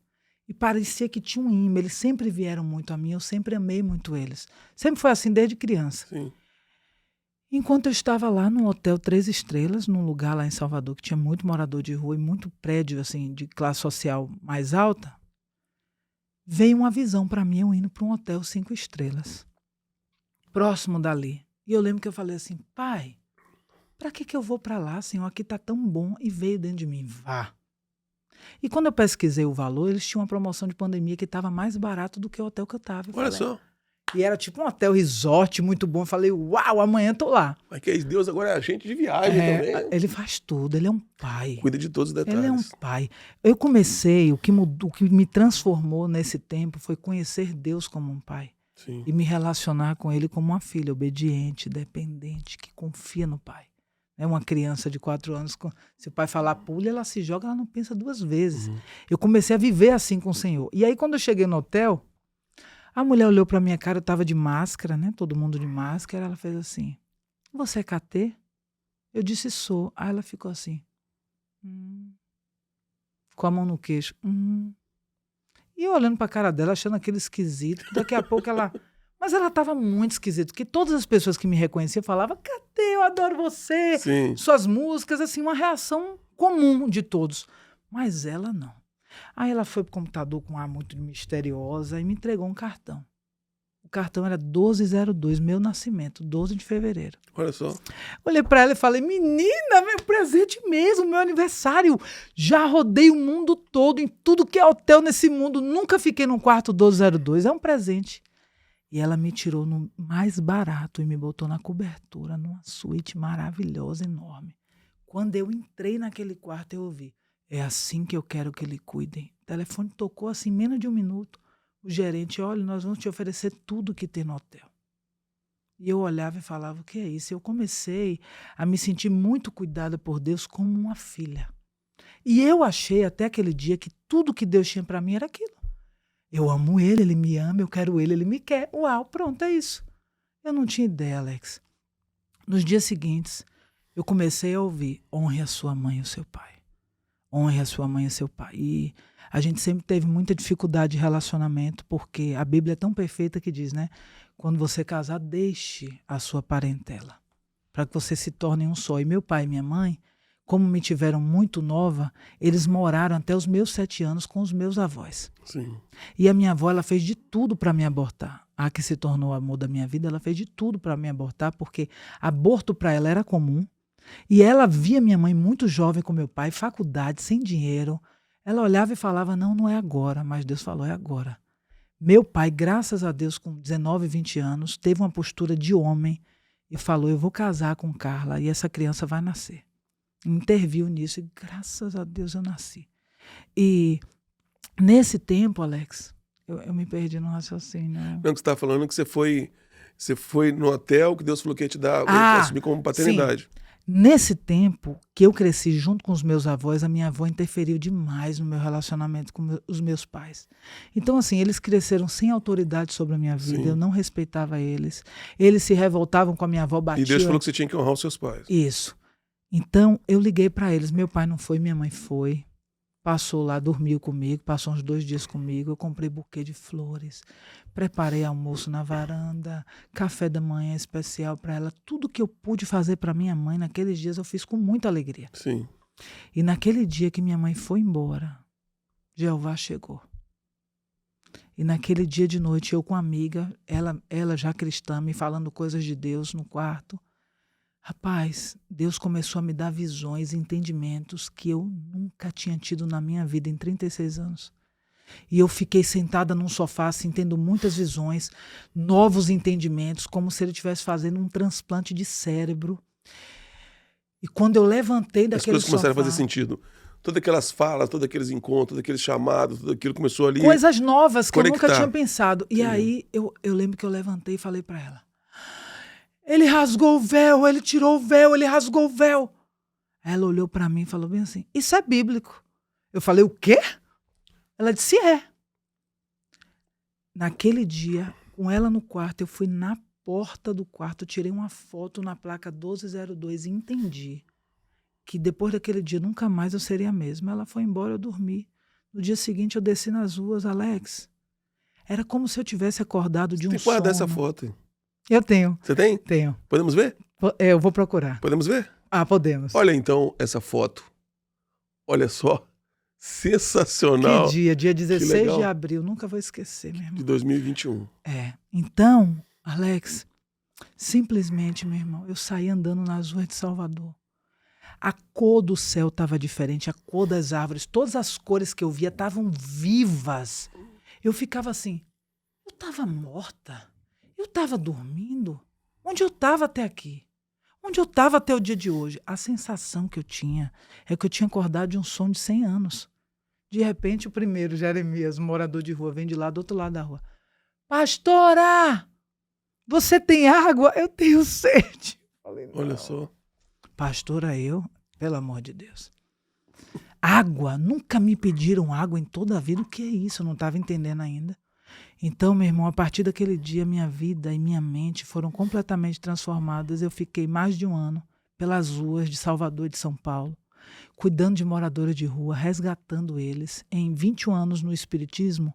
E parecia que tinha um imã, eles sempre vieram muito a mim, eu sempre amei muito eles. Sempre foi assim desde criança. Sim. Enquanto eu estava lá num hotel 3 estrelas, num lugar lá em Salvador que tinha muito morador de rua e muito prédio assim de classe social mais alta, veio uma visão para mim, eu indo para um hotel 5 estrelas, próximo dali. E eu lembro que eu falei assim, pai, para que eu vou para lá, Senhor? Aqui tá tão bom. E veio dentro de mim, vá. E quando eu pesquisei o valor, eles tinham uma promoção de pandemia que estava mais barato do que o hotel que eu estava. Olha só. E era tipo um hotel resort muito bom. Eu falei, uau, amanhã tô lá. Mas que é isso, Deus agora é agente de viagem também. Ele faz tudo, ele é um pai. Cuida de todos os detalhes. Ele é um pai. Eu comecei, o que me transformou nesse tempo foi conhecer Deus como um pai. Sim. E me relacionar com ele como uma filha obediente, dependente, que confia no pai. É uma criança de 4 anos, se o pai falar pule, ela se joga, ela não pensa 2 vezes. Eu comecei a viver assim com o Senhor. E aí, quando eu cheguei no hotel, a mulher olhou pra minha cara, eu tava de máscara, né? Todo mundo de máscara. Ela fez assim, você é KT? Eu disse, sou. Aí ela ficou assim, com a mão no queixo. E eu olhando pra cara dela, achando aquele esquisito. Daqui a pouco ela... Mas ela tava muito esquisita, porque todas as pessoas que me reconheciam falavam, KT, eu adoro você, Sim. suas músicas, assim, uma reação comum de todos. Mas ela não. Aí ela foi pro computador com um ar muito misteriosa e me entregou um cartão. O cartão era 1202, meu nascimento, 12 de fevereiro. Olha só. Olhei pra ela e falei, menina, meu presente mesmo, meu aniversário. Já rodei o mundo todo, em tudo que é hotel nesse mundo. Nunca fiquei num quarto 1202, é um presente. E ela me tirou no mais barato e me botou na cobertura, numa suíte maravilhosa, enorme. Quando eu entrei naquele quarto, eu ouvi, é assim que eu quero que ele cuidem. O telefone tocou assim, menos de 1 minuto. O gerente, olha, nós vamos te oferecer tudo que tem no hotel. E eu olhava e falava, o que é isso? Eu comecei a me sentir muito cuidada por Deus como uma filha. E eu achei até aquele dia que tudo que Deus tinha para mim era aquilo. Eu amo ele, ele me ama, eu quero ele me quer. Uau, pronto, é isso. Eu não tinha ideia, Alex. Nos dias seguintes, eu comecei a ouvir, honre a sua mãe e o seu pai. Honre a sua mãe e o seu pai. E a gente sempre teve muita dificuldade de relacionamento, porque a Bíblia é tão perfeita que diz, né? Quando você casar, deixe a sua parentela, para que você se torne um só. E meu pai e minha mãe, como me tiveram muito nova, eles moraram até os meus 7 anos com os meus avós. Sim. E a minha avó, ela fez de tudo para me abortar. A que se tornou o amor da minha vida, ela fez de tudo para me abortar, porque aborto para ela era comum. E ela via minha mãe muito jovem com meu pai, faculdade, sem dinheiro. Ela olhava e falava, não, não é agora, mas Deus falou, é agora. Meu pai, graças a Deus, com 19, 20 anos, teve uma postura de homem e falou, eu vou casar com Carla e essa criança vai nascer. Interviu nisso e graças a Deus eu nasci. E nesse tempo, Alex, eu me perdi no raciocínio. Não, que você estava falando que você foi no hotel que Deus falou que ia te dar, assumir como paternidade. Sim. Nesse tempo que eu cresci junto com os meus avós, a minha avó interferiu demais no meu relacionamento com os meus pais. Então, assim, eles cresceram sem autoridade sobre a minha vida, Sim. eu não respeitava eles. Eles se revoltavam com a minha avó, batiam. E Deus falou que você tinha que honrar os seus pais. Isso. Então, eu liguei para eles. Meu pai não foi, minha mãe foi. Passou lá, dormiu comigo, passou uns 2 dias comigo. Eu comprei buquê de flores, preparei almoço na varanda, café da manhã especial para ela. Tudo que eu pude fazer para minha mãe naqueles dias eu fiz com muita alegria. Sim. E naquele dia que minha mãe foi embora, Jeová chegou. E naquele dia de noite, eu com a amiga, ela já cristã, me falando coisas de Deus no quarto. Rapaz, Deus começou a me dar visões e entendimentos que eu nunca tinha tido na minha vida em 36 anos. E eu fiquei sentada num sofá, assim, tendo muitas visões, novos entendimentos, como se ele estivesse fazendo um transplante de cérebro. E quando eu levantei daquele sofá... As coisas começaram a fazer sentido. Todas aquelas falas, todos aqueles encontros, todos aqueles chamados, tudo aquilo começou ali... Coisas novas que conectar. Eu nunca tinha pensado. E aí, eu lembro que eu levantei e falei para ela, ele rasgou o véu, ele tirou o véu, ele rasgou o véu. Ela olhou para mim e falou bem assim, isso é bíblico. Eu falei, o quê? Ela disse, é. Naquele dia, com ela no quarto, eu fui na porta do quarto, tirei uma foto na placa 1202 e entendi que depois daquele dia nunca mais eu seria a mesma. Ela foi embora, eu dormi. No dia seguinte eu desci nas ruas, Alex. Era como se eu tivesse acordado de um sono. Tem que guardar essa foto. Eu tenho. Você tem? Tenho. Podemos ver? Eu vou procurar. Podemos ver? Ah, podemos. Olha então essa foto. Olha só. Sensacional. Que dia 16 legal. de abril. Nunca vou esquecer, meu irmão. De 2021. Então, Alex, simplesmente, meu irmão, eu saí andando nas ruas de Salvador. A cor do céu estava diferente, a cor das árvores, todas as cores que eu via estavam vivas. Eu ficava assim, eu estava morta. Eu estava dormindo? Onde eu estava até aqui? Onde eu estava até o dia de hoje? A sensação que eu tinha é que eu tinha acordado de um sono de 100 anos. De repente, o primeiro, Jeremias, morador de rua, vem de lá do outro lado da rua. Pastora! Você tem água? Eu tenho sede. Falei, Olha só. Pastora, eu? Pelo amor de Deus. Água? Nunca me pediram água em toda a vida. O que é isso? Eu não estava entendendo ainda. Então, meu irmão, a partir daquele dia, minha vida e minha mente foram completamente transformadas. Eu fiquei mais de um ano pelas ruas de Salvador e de São Paulo, cuidando de moradores de rua, resgatando eles. Em 21 anos no Espiritismo,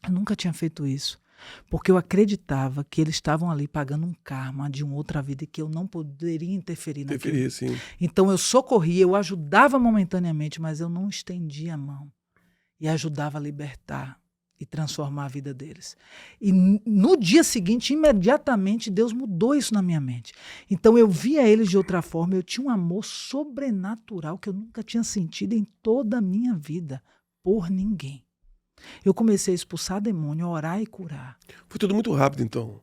eu nunca tinha feito isso, porque eu acreditava que eles estavam ali pagando um karma de uma outra vida e que eu não poderia interferir naquilo. Interferir, sim. Então eu socorria, eu ajudava momentaneamente, mas eu não estendia a mão e ajudava a libertar e transformar a vida deles. E no dia seguinte, imediatamente, Deus mudou isso na minha mente. Então eu via eles de outra forma, eu tinha um amor sobrenatural que eu nunca tinha sentido em toda a minha vida, por ninguém. Eu comecei a expulsar demônio, a orar e curar. Foi tudo muito rápido, então.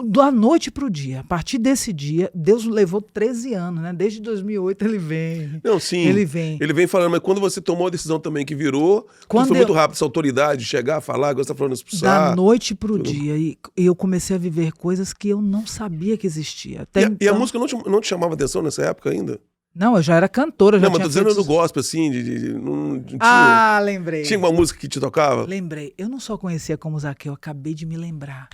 Da noite para o dia. A partir desse dia, Deus levou 13 anos, né? Desde 2008 ele vem. Não, sim. Ele vem. Ele vem falando, mas quando você tomou a decisão também que virou, Quando foi muito rápido, essa autoridade, chegar, falar, agora você tá falando expulsar. Da noite para o tudo. dia. E eu comecei a viver coisas que eu não sabia que existia. Até E a música não te chamava atenção nessa época ainda? Não, eu já era cantora. Não, mas tô dizendo no gospel, assim, não tinha... Lembrei. Tinha uma música que te tocava? Lembrei. Eu não só conhecia como Zaqueu, eu acabei de me lembrar.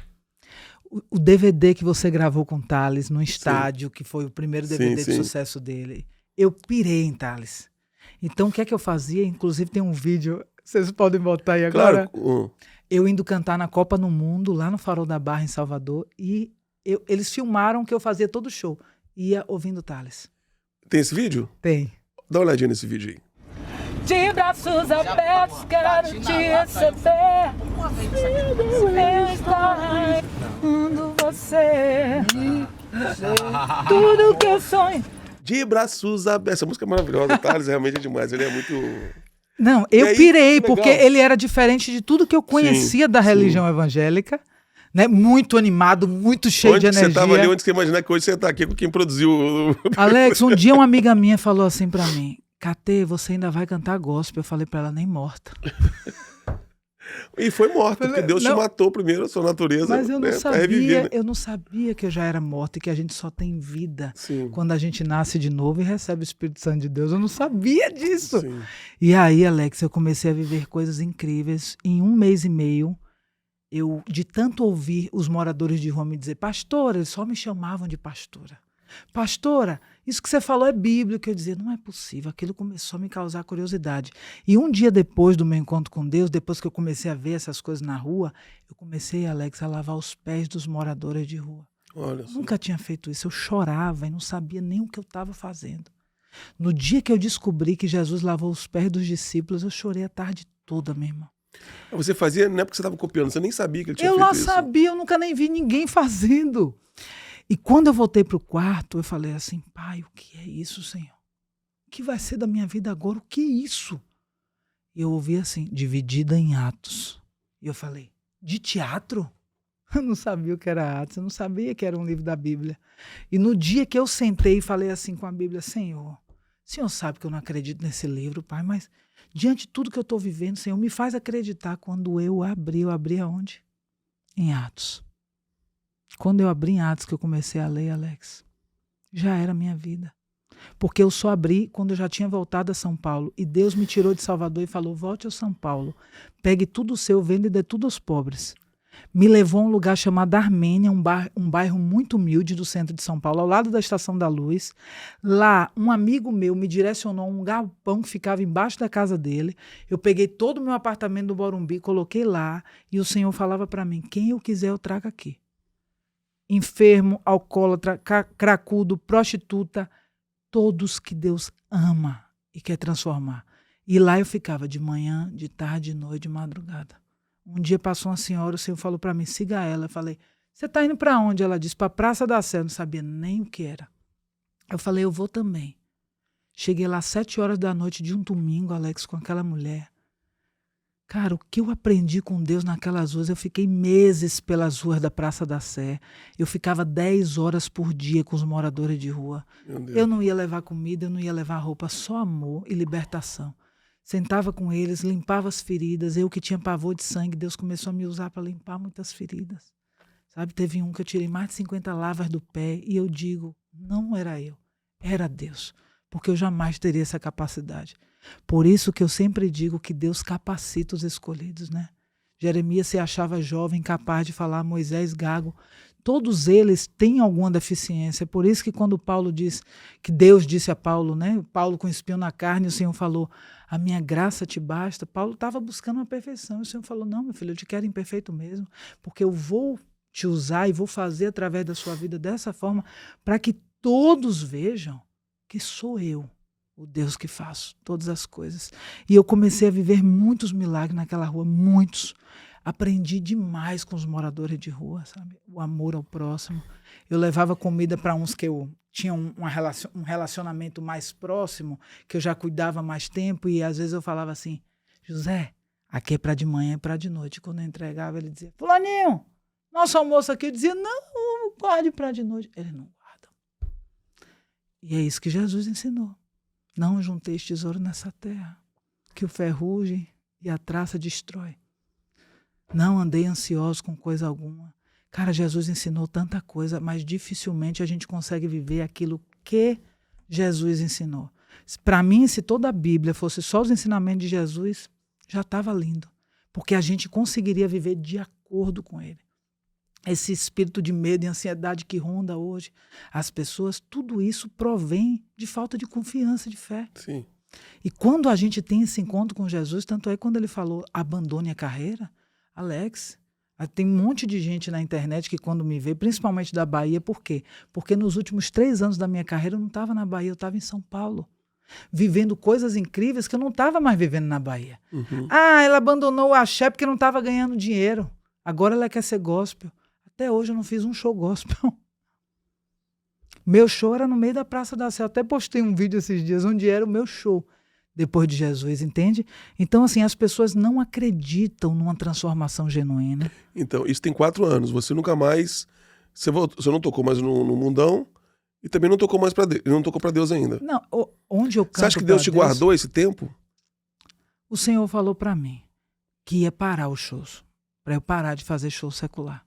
O DVD que você gravou com Thales no estádio, que foi o primeiro DVD de sucesso dele, eu pirei em Thales. Então, o que é que eu fazia? Inclusive, tem um vídeo, vocês podem botar aí agora. Claro. Eu indo cantar na Copa no Mundo, lá no Farol da Barra, em Salvador, e eles filmaram que eu fazia todo o show. Ia ouvindo Thales. Tem esse vídeo? Tem. Dá uma olhadinha nesse vídeo aí. De braços abertos, quero te receber. Eu estou quando você tudo que eu sonho. De braços abertos. Essa música é maravilhosa. O Thales realmente é demais. Ele é muito... Não, eu pirei, porque ele era diferente de tudo que eu conhecia da religião evangélica. Né? Muito animado, muito cheio de energia. Onde você estava ali, onde você imaginar que hoje você está aqui com quem produziu o... Alex, um dia uma amiga minha falou assim pra mim, Catê, você ainda vai cantar gospel. Eu falei pra ela, nem morta. E foi morta, porque Deus te matou primeiro, a sua natureza. Mas eu não sabia, reviver, né? eu não sabia que eu já era morta e que a gente só tem vida quando a gente nasce de novo e recebe o Espírito Santo de Deus. Eu não sabia disso. Sim. E aí, Alex, eu comecei a viver coisas incríveis. Em 1 mês e meio, eu, de tanto ouvir os moradores de rua me dizer, pastora, eles só me chamavam de pastora. Pastora, isso que você falou é bíblico. Eu dizia, não é possível. Aquilo começou a me causar curiosidade. E um dia depois do meu encontro com Deus, depois que eu comecei a ver essas coisas na rua, eu comecei, Alex, a lavar os pés dos moradores de rua. Olha só. Nunca tinha feito isso. Eu chorava e não sabia nem o que eu estava fazendo. No dia que eu descobri que Jesus lavou os pés dos discípulos, eu chorei a tarde toda, meu irmão. Você fazia, não é porque você estava copiando, você nem sabia que ele tinha feito feito isso. Eu lá sabia, eu nunca nem vi ninguém fazendo. E quando eu voltei para o quarto, eu falei assim, pai, o que é isso, Senhor? O que vai ser da minha vida agora? O que é isso? E eu ouvi assim, dividida em atos. E eu falei, de teatro? Eu não sabia o que era Atos, eu não sabia que era um livro da Bíblia. E no dia que eu sentei e falei assim com a Bíblia, Senhor, o Senhor sabe que eu não acredito nesse livro, pai, mas diante de tudo que eu estou vivendo, Senhor, me faz acreditar. Quando eu abri aonde? Em Atos. Quando eu abri em Atos, que eu comecei a ler, Alex, já era a minha vida. Porque eu só abri quando eu já tinha voltado a São Paulo. E Deus me tirou de Salvador e falou, volte ao São Paulo, pegue tudo o seu, venda e dê tudo aos pobres. Me levou a um lugar chamado Armênia, um bairro muito humilde do centro de São Paulo, ao lado da Estação da Luz. Lá, um amigo meu me direcionou a um galpão que ficava embaixo da casa dele. Eu peguei todo o meu apartamento do Morumbi, coloquei lá, e o Senhor falava para mim, quem eu quiser eu trago aqui. Enfermo, alcoólatra, cracudo, prostituta, todos que Deus ama e quer transformar. E lá eu ficava de manhã, de tarde, de noite, de madrugada. Um dia passou uma senhora, o Senhor falou para mim, siga ela. Eu falei, você está indo para onde? Ela disse, para a Praça da Sé. Eu não sabia nem o que era. Eu falei, eu vou também. Cheguei lá às 7 horas da noite de um domingo, Alex, com aquela mulher. Cara, o que eu aprendi com Deus naquelas ruas, eu fiquei meses pelas ruas da Praça da Sé. Eu ficava 10 horas por dia com os moradores de rua. Meu Deus. Eu não ia levar comida, eu não ia levar roupa, só amor e libertação. Sentava com eles, limpava as feridas. Eu que tinha pavor de sangue, Deus começou a me usar para limpar muitas feridas. Sabe, teve um que eu tirei mais de 50 lavas do pé e eu digo, não era eu, era Deus. Porque eu jamais teria essa capacidade. Por isso que eu sempre digo que Deus capacita os escolhidos, né? Jeremias se achava jovem, capaz de falar, Moisés, gago. Todos eles têm alguma deficiência. Por isso que quando Paulo diz, que Deus disse a Paulo, né? Paulo com espinho na carne, o Senhor falou, a minha graça te basta. Paulo estava buscando uma perfeição. O Senhor falou, não, meu filho, eu te quero imperfeito mesmo, porque eu vou te usar e vou fazer através da sua vida dessa forma para que todos vejam que sou eu, o Deus que faço todas as coisas. E eu comecei a viver muitos milagres naquela rua, muitos. Aprendi demais com os moradores de rua, sabe? O amor ao próximo. Eu levava comida para uns que eu tinha um relacionamento mais próximo, que eu já cuidava mais tempo, e às vezes eu falava assim, José, aqui é para de manhã, é para de noite. Quando eu entregava, ele dizia, fulaninho, nosso almoço aqui. Eu dizia, não, guarde para de noite. Ele não guarda. E é isso que Jesus ensinou. Não junteis tesouro nessa terra, que o ferrugem e a traça destrói. Não andei ansioso com coisa alguma. Cara, Jesus ensinou tanta coisa, mas dificilmente a gente consegue viver aquilo que Jesus ensinou. Para mim, se toda a Bíblia fosse só os ensinamentos de Jesus, já estava lindo. Porque a gente conseguiria viver de acordo com ele. Esse espírito de medo e ansiedade que ronda hoje as pessoas, tudo isso provém de falta de confiança, de fé. Sim. E quando a gente tem esse encontro com Jesus, tanto é quando ele falou, abandone a carreira, Alex, tem um monte de gente na internet que quando me vê, principalmente da Bahia, por quê? Porque nos últimos 3 anos da minha carreira eu não estava na Bahia, eu estava em São Paulo, vivendo coisas incríveis que eu não estava mais vivendo na Bahia. Uhum. Ah, ela abandonou o axé porque não estava ganhando dinheiro. Agora ela quer ser gospel. Até hoje eu não fiz um show gospel. Meu show era no meio da Praça da Sé. Eu até postei um vídeo esses dias onde era o meu show depois de Jesus, entende? Então, assim, as pessoas não acreditam numa transformação genuína. Então, isso tem 4 anos. Você nunca mais... Você não tocou mais no mundão e também não tocou mais para Deus. Não tocou para Deus ainda. Não, onde eu canto. Você acha que Deus te guardou esse tempo? O Senhor falou para mim que ia parar os shows, para eu parar de fazer show secular.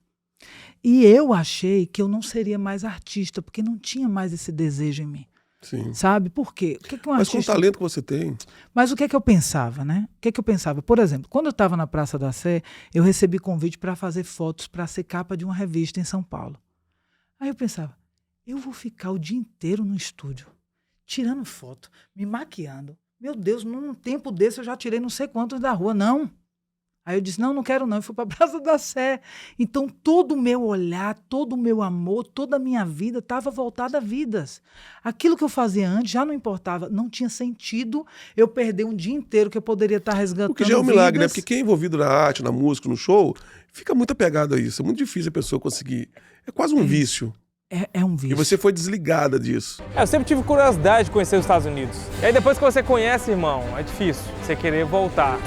E eu achei que eu não seria mais artista, porque não tinha mais esse desejo em mim. Sim. Sabe? Por quê? O que que um Mas artista... com o talento que você tem. Mas o que é que eu pensava, né? O que é que eu pensava? Por exemplo, quando eu estava na Praça da Sé, eu recebi convite para fazer fotos para ser capa de uma revista em São Paulo. Aí eu pensava, eu vou ficar o dia inteiro no estúdio, tirando foto, me maquiando. Meu Deus, num tempo desse eu já tirei não sei quantos da rua, não. Aí eu disse, não quero não, eu fui para a Praça da Sé. Então todo o meu olhar, todo o meu amor, toda a minha vida estava voltada a vidas. Aquilo que eu fazia antes já não importava, não tinha sentido eu perder um dia inteiro que eu poderia estar resgatando O que já é um milagre, né? vidas. Porque quem é envolvido na arte, na música, no show, fica muito apegado a isso. É muito difícil a pessoa conseguir. É quase um vício. É um vício. E você foi desligada disso. Eu sempre tive curiosidade de conhecer os Estados Unidos. E aí depois que você conhece, irmão, é difícil você querer voltar.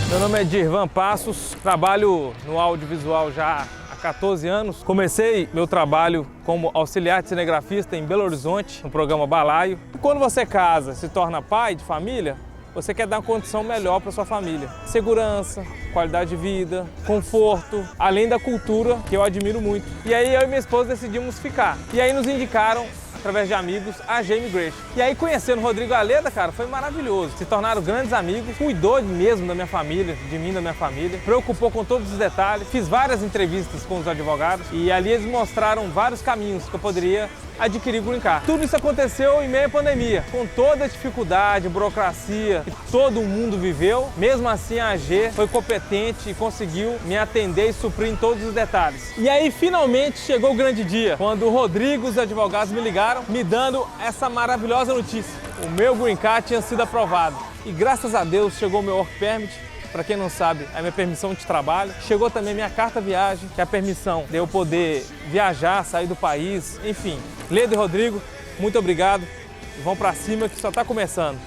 Meu nome é Dirvan Passos, trabalho no audiovisual já há 14 anos. Comecei meu trabalho como auxiliar de cinegrafista em Belo Horizonte, no programa Balaio. E quando você casa, se torna pai de família, você quer dar uma condição melhor para sua família. Segurança, qualidade de vida, conforto, além da cultura, que eu admiro muito. E aí eu e minha esposa decidimos ficar. E aí nos indicaram, através de amigos, a G-Immigration. E aí conhecendo o Rodrigo Aleda, cara, foi maravilhoso. Se tornaram grandes amigos, cuidou mesmo da minha família, de mim, da minha família, preocupou com todos os detalhes, fiz várias entrevistas com os advogados e ali eles mostraram vários caminhos que eu poderia adquirir Green Card. Tudo isso aconteceu em meio à pandemia, com toda a dificuldade, burocracia que todo mundo viveu. Mesmo assim, a AG foi competente e conseguiu me atender e suprir em todos os detalhes. E aí, finalmente, chegou o grande dia, quando o Rodrigo e os advogados me ligaram, me dando essa maravilhosa notícia. O meu Green Card tinha sido aprovado. E graças a Deus chegou o meu Work Permit. Para quem não sabe, é a minha permissão de trabalho. Chegou também minha carta viagem, que é a permissão de eu poder viajar, sair do país, enfim. Leda e Rodrigo, muito obrigado. e vamos pra cima que só tá começando.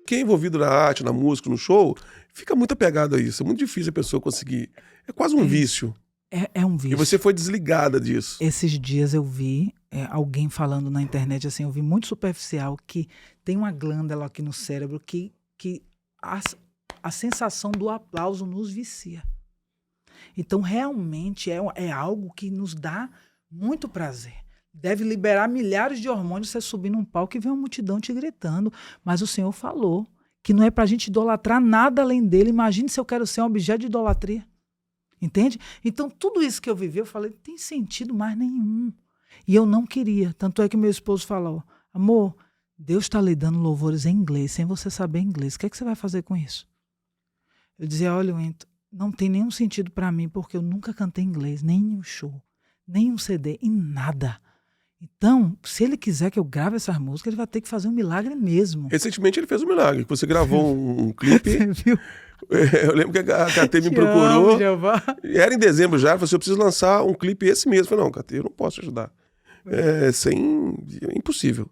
Quem é envolvido na arte, na música, no show, fica muito apegado a isso. É muito difícil a pessoa conseguir. É quase um vício. É um vício. E você foi desligada disso. Esses dias eu vi alguém falando na internet, assim, eu vi muito superficial, que tem uma glândula aqui no cérebro que a sensação do aplauso nos vicia. Então, realmente, é algo que nos dá muito prazer. Deve liberar milhares de hormônios você subir num palco e ver uma multidão te gritando. Mas o Senhor falou que não é pra gente idolatrar nada além dele. Imagine se eu quero ser um objeto de idolatria. Entende? Então, tudo isso que eu vivi, eu falei, não tem sentido mais nenhum. E eu não queria. Tanto é que meu esposo falou, amor, Deus está lhe dando louvores em inglês, sem você saber inglês. O que é que você vai fazer com isso? Eu dizia, olha, Wento, não tem nenhum sentido para mim, porque eu nunca cantei inglês, nem em um show, nem em um CD, em nada. Então, se ele quiser que eu grave essas músicas, ele vai ter que fazer um milagre mesmo. Recentemente ele fez um milagre. Você gravou um clipe. Você viu? Eu lembro que a KT me Te procurou. amo, Jeová. Era em dezembro já. Ela falou assim, eu preciso lançar um clipe esse mês. Eu falei, não, KT, eu não posso te ajudar. É impossível.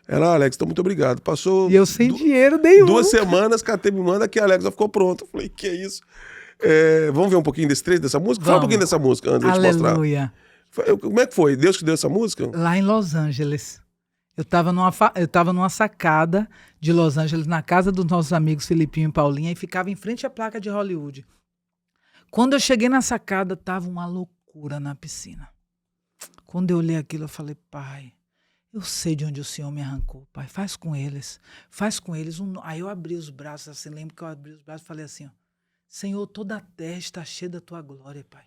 Ela, Alex, então muito obrigado. Passou E eu sem dinheiro nenhum. 2 semanas, KT me manda que a Alex já ficou pronta. Eu falei, que é isso? Vamos ver um pouquinho desse trecho dessa música? Fala um pouquinho dessa música antes de eu te mostrar. Aleluia. Como é que foi? Deus que deu essa música? Lá em Los Angeles. Eu tava numa sacada de Los Angeles, na casa dos nossos amigos Filipinho e Paulinha, e ficava em frente à placa de Hollywood. Quando eu cheguei na sacada, tava uma loucura na piscina. Quando eu olhei aquilo, eu falei, pai, eu sei de onde o Senhor me arrancou, pai, faz com eles. Aí eu abri os braços, assim, lembro que eu abri os braços e falei assim, ó, Senhor, toda a terra está cheia da tua glória, pai.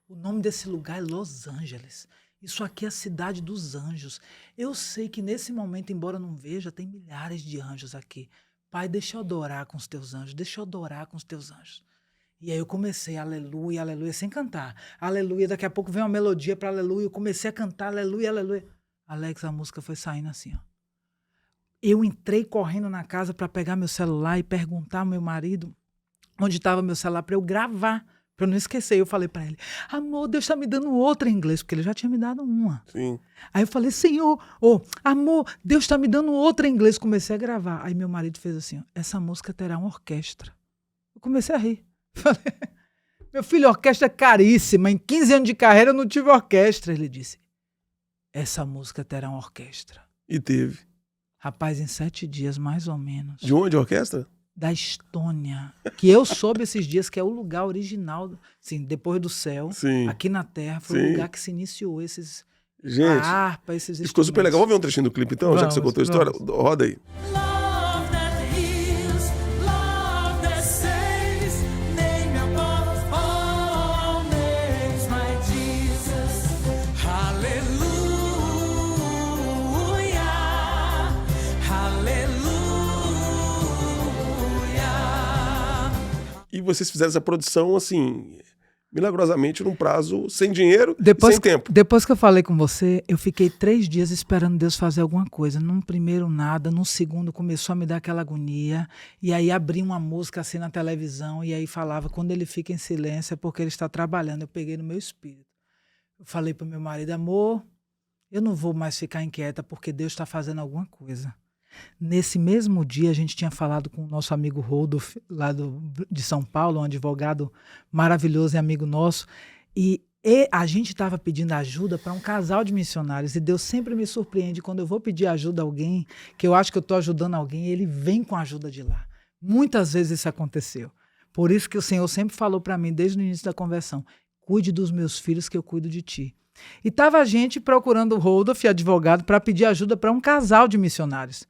O nome desse lugar é Los Angeles. Isso aqui é a cidade dos anjos. Eu sei que nesse momento, embora eu não veja, tem milhares de anjos aqui. Pai, deixa eu adorar com os teus anjos. Deixa eu adorar com os teus anjos. E aí eu comecei, aleluia, aleluia, sem cantar. Aleluia, daqui a pouco vem uma melodia para aleluia. Eu comecei a cantar, aleluia, aleluia. Alex, a música foi saindo assim, ó. Eu entrei correndo na casa para pegar meu celular e perguntar ao meu marido onde estava meu celular para eu gravar. Pra eu não esquecer, eu falei pra ele, amor, Deus tá me dando outra em inglês, porque ele já tinha me dado uma. Sim. Aí eu falei, Senhor, amor, Deus tá me dando outra em inglês. Comecei a gravar. Aí meu marido fez assim, ó, essa música terá uma orquestra. Eu comecei a rir. Falei, meu filho, a orquestra é caríssima, em 15 anos de carreira eu não tive orquestra. Ele disse, essa música terá uma orquestra. E teve. Rapaz, em 7 dias, mais ou menos. De onde a orquestra? Da Estônia, que eu soube esses dias que é o lugar original, assim, depois do céu, Sim. aqui na Terra, foi o lugar que se iniciou esses Gente, a harpa, esses ficou super legal. Vamos ver um trechinho do clipe então, já que você Vamos, contou a história? vamos. Roda aí. Love that heals, love that saves, name above all names, my Jesus. Hallelujah, hallelujah. E vocês fizeram essa produção, assim, milagrosamente, num prazo sem dinheiro, sem tempo. Depois que eu falei com você, eu fiquei 3 dias esperando Deus fazer alguma coisa. Num primeiro nada, num segundo começou a me dar aquela agonia. E aí abri uma música assim na televisão e aí falava, quando ele fica em silêncio é porque ele está trabalhando. Eu peguei no meu espírito. Eu falei para o meu marido, amor, eu não vou mais ficar inquieta porque Deus está fazendo alguma coisa. Nesse mesmo dia, a gente tinha falado com o nosso amigo Rodolfo, lá de São Paulo, um advogado maravilhoso e amigo nosso, e a gente estava pedindo ajuda para um casal de missionários, e Deus sempre me surpreende quando eu vou pedir ajuda a alguém, que eu acho que eu estou ajudando alguém, ele vem com a ajuda de lá. Muitas vezes isso aconteceu. Por isso que o Senhor sempre falou para mim, desde o início da conversão, cuide dos meus filhos que eu cuido de ti. E estava a gente procurando o Rodolfo, advogado, para pedir ajuda para um casal de missionários.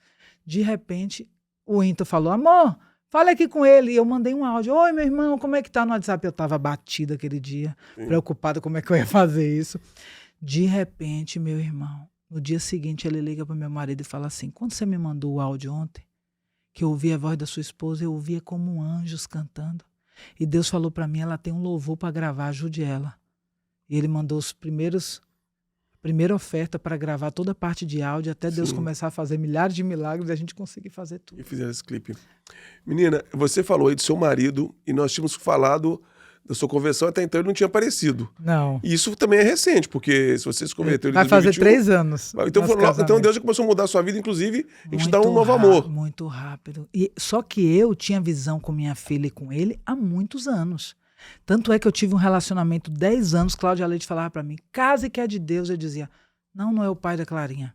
De repente, o Into falou, amor, fala aqui com ele. E eu mandei um áudio, oi, meu irmão, como é que tá no WhatsApp? Eu estava batida aquele dia, preocupada como é que eu ia fazer isso. De repente, meu irmão, no dia seguinte ele liga para meu marido e fala assim, quando você me mandou o áudio ontem, que eu ouvi a voz da sua esposa, eu ouvia como anjos cantando. E Deus falou para mim, ela tem um louvor para gravar, ajude ela. E ele mandou a primeira oferta para gravar toda a parte de áudio, até Deus começar a fazer milhares de milagres e a gente conseguir fazer tudo. E fizeram esse clipe. Menina, você falou aí do seu marido e nós tínhamos falado da sua conversão, até então ele não tinha aparecido. Não. E isso também é recente, porque se você se converteu em Vai fazer 2021, 3 anos. Então, nosso então casamento. Deus já começou a mudar a sua vida, inclusive, e te dar Muito um novo amor. Muito rápido. Só que eu tinha visão com minha filha e com ele há muitos anos. Tanto é que eu tive um relacionamento 10 anos, Cláudia Leite falava para mim, casa que é de Deus. Eu dizia, não é o pai da Clarinha.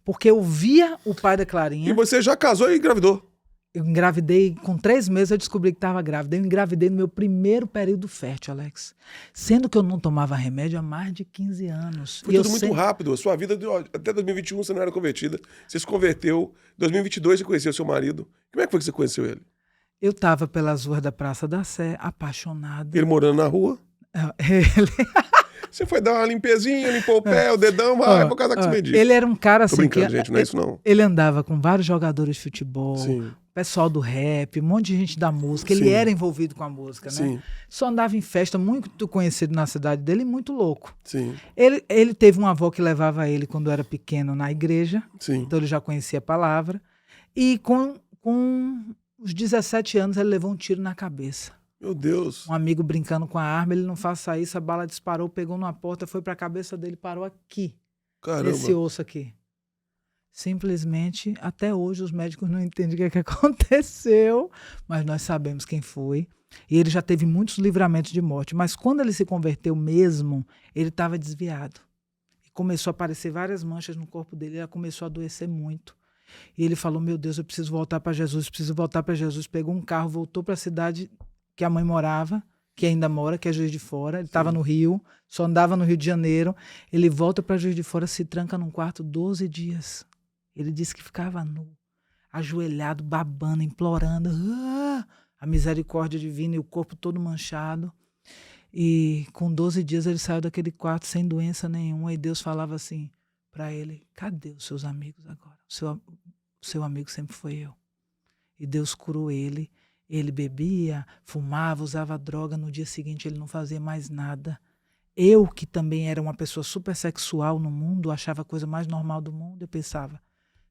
Porque eu via o pai da Clarinha. E você já casou e engravidou. Eu engravidei, com 3 meses eu descobri que estava grávida. Eu engravidei no meu primeiro período fértil, Alex. Sendo que eu não tomava remédio há mais de 15 anos. Foi tudo muito rápido. A sua vida, até 2021 você não era convertida. Você se converteu. Em 2022 você conheceu seu marido. Como é que foi que você conheceu ele? Eu estava pelas ruas da Praça da Sé, apaixonada. Ele morando na rua. Você foi dar uma limpezinha, limpou o pé, o dedão, vou casar com esse mendigo. Ele era um cara assim. Tô brincando, gente, não é isso não. Ele andava com vários jogadores de futebol, Sim. pessoal do rap, um monte de gente da música. Ele Sim. era envolvido com a música, né? Sim. Só andava em festa, muito conhecido na cidade dele, muito louco. Sim. Ele teve uma avó que levava ele quando era pequeno na igreja, Sim. então ele já conhecia a palavra. E com os 17 anos ele levou um tiro na cabeça. Meu Deus. Um amigo brincando com a arma, ele não faça isso, a bala disparou, pegou numa porta, foi para a cabeça dele, parou aqui, Caramba. nesse osso aqui. Simplesmente, até hoje, os médicos não entendem o que aconteceu, mas nós sabemos quem foi. E ele já teve muitos livramentos de morte, mas quando ele se converteu mesmo, ele estava desviado. E começou a aparecer várias manchas no corpo dele, ele começou a adoecer muito. E ele falou, meu Deus, eu preciso voltar para Jesus, preciso voltar para Jesus. Pegou um carro, voltou para a cidade que a mãe morava, que ainda mora, que é Juiz de Fora. Ele estava no Rio, só andava no Rio de Janeiro. Ele volta para Juiz de Fora, se tranca num quarto 12 dias. Ele disse que ficava nu, ajoelhado, babando, implorando a misericórdia divina e o corpo todo manchado. E com 12 dias ele saiu daquele quarto sem doença nenhuma. E Deus falava assim para ele, cadê os seus amigos agora? O seu amigo sempre foi eu. E Deus curou ele. Ele bebia, fumava, usava droga. No dia seguinte ele não fazia mais nada. Eu, que também era uma pessoa super sexual no mundo, achava a coisa mais normal do mundo, eu pensava,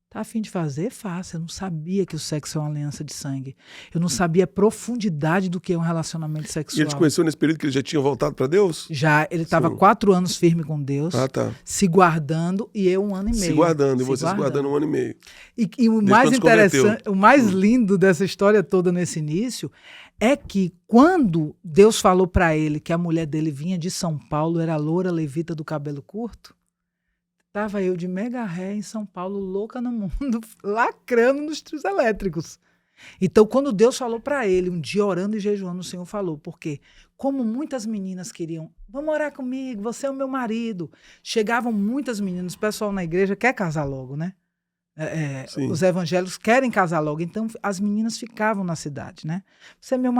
tá a fim de fazer? Faça. Eu não sabia que o sexo é uma aliança de sangue. Eu não sabia a profundidade do que é um relacionamento sexual. E ele te conheceu nesse período que ele já tinha voltado para Deus? Já, ele estava 4 anos firme com Deus, tá. se guardando, e eu 1 ano e meio. Se guardando, e você se guardando 1 ano e meio. E o mais interessante, o mais lindo dessa história toda nesse início, é que quando Deus falou para ele que a mulher dele vinha de São Paulo, era loura levita do cabelo curto, estava eu de mega ré em São Paulo, louca no mundo, lacrando nos trios elétricos. Então, quando Deus falou para ele, um dia orando e jejuando, o Senhor falou, porque como muitas meninas queriam, vamos orar comigo, você é o meu marido. Chegavam muitas meninas, o pessoal na igreja quer casar logo, né? Os evangélicos querem casar logo, então as meninas ficavam na cidade, né? Você é meu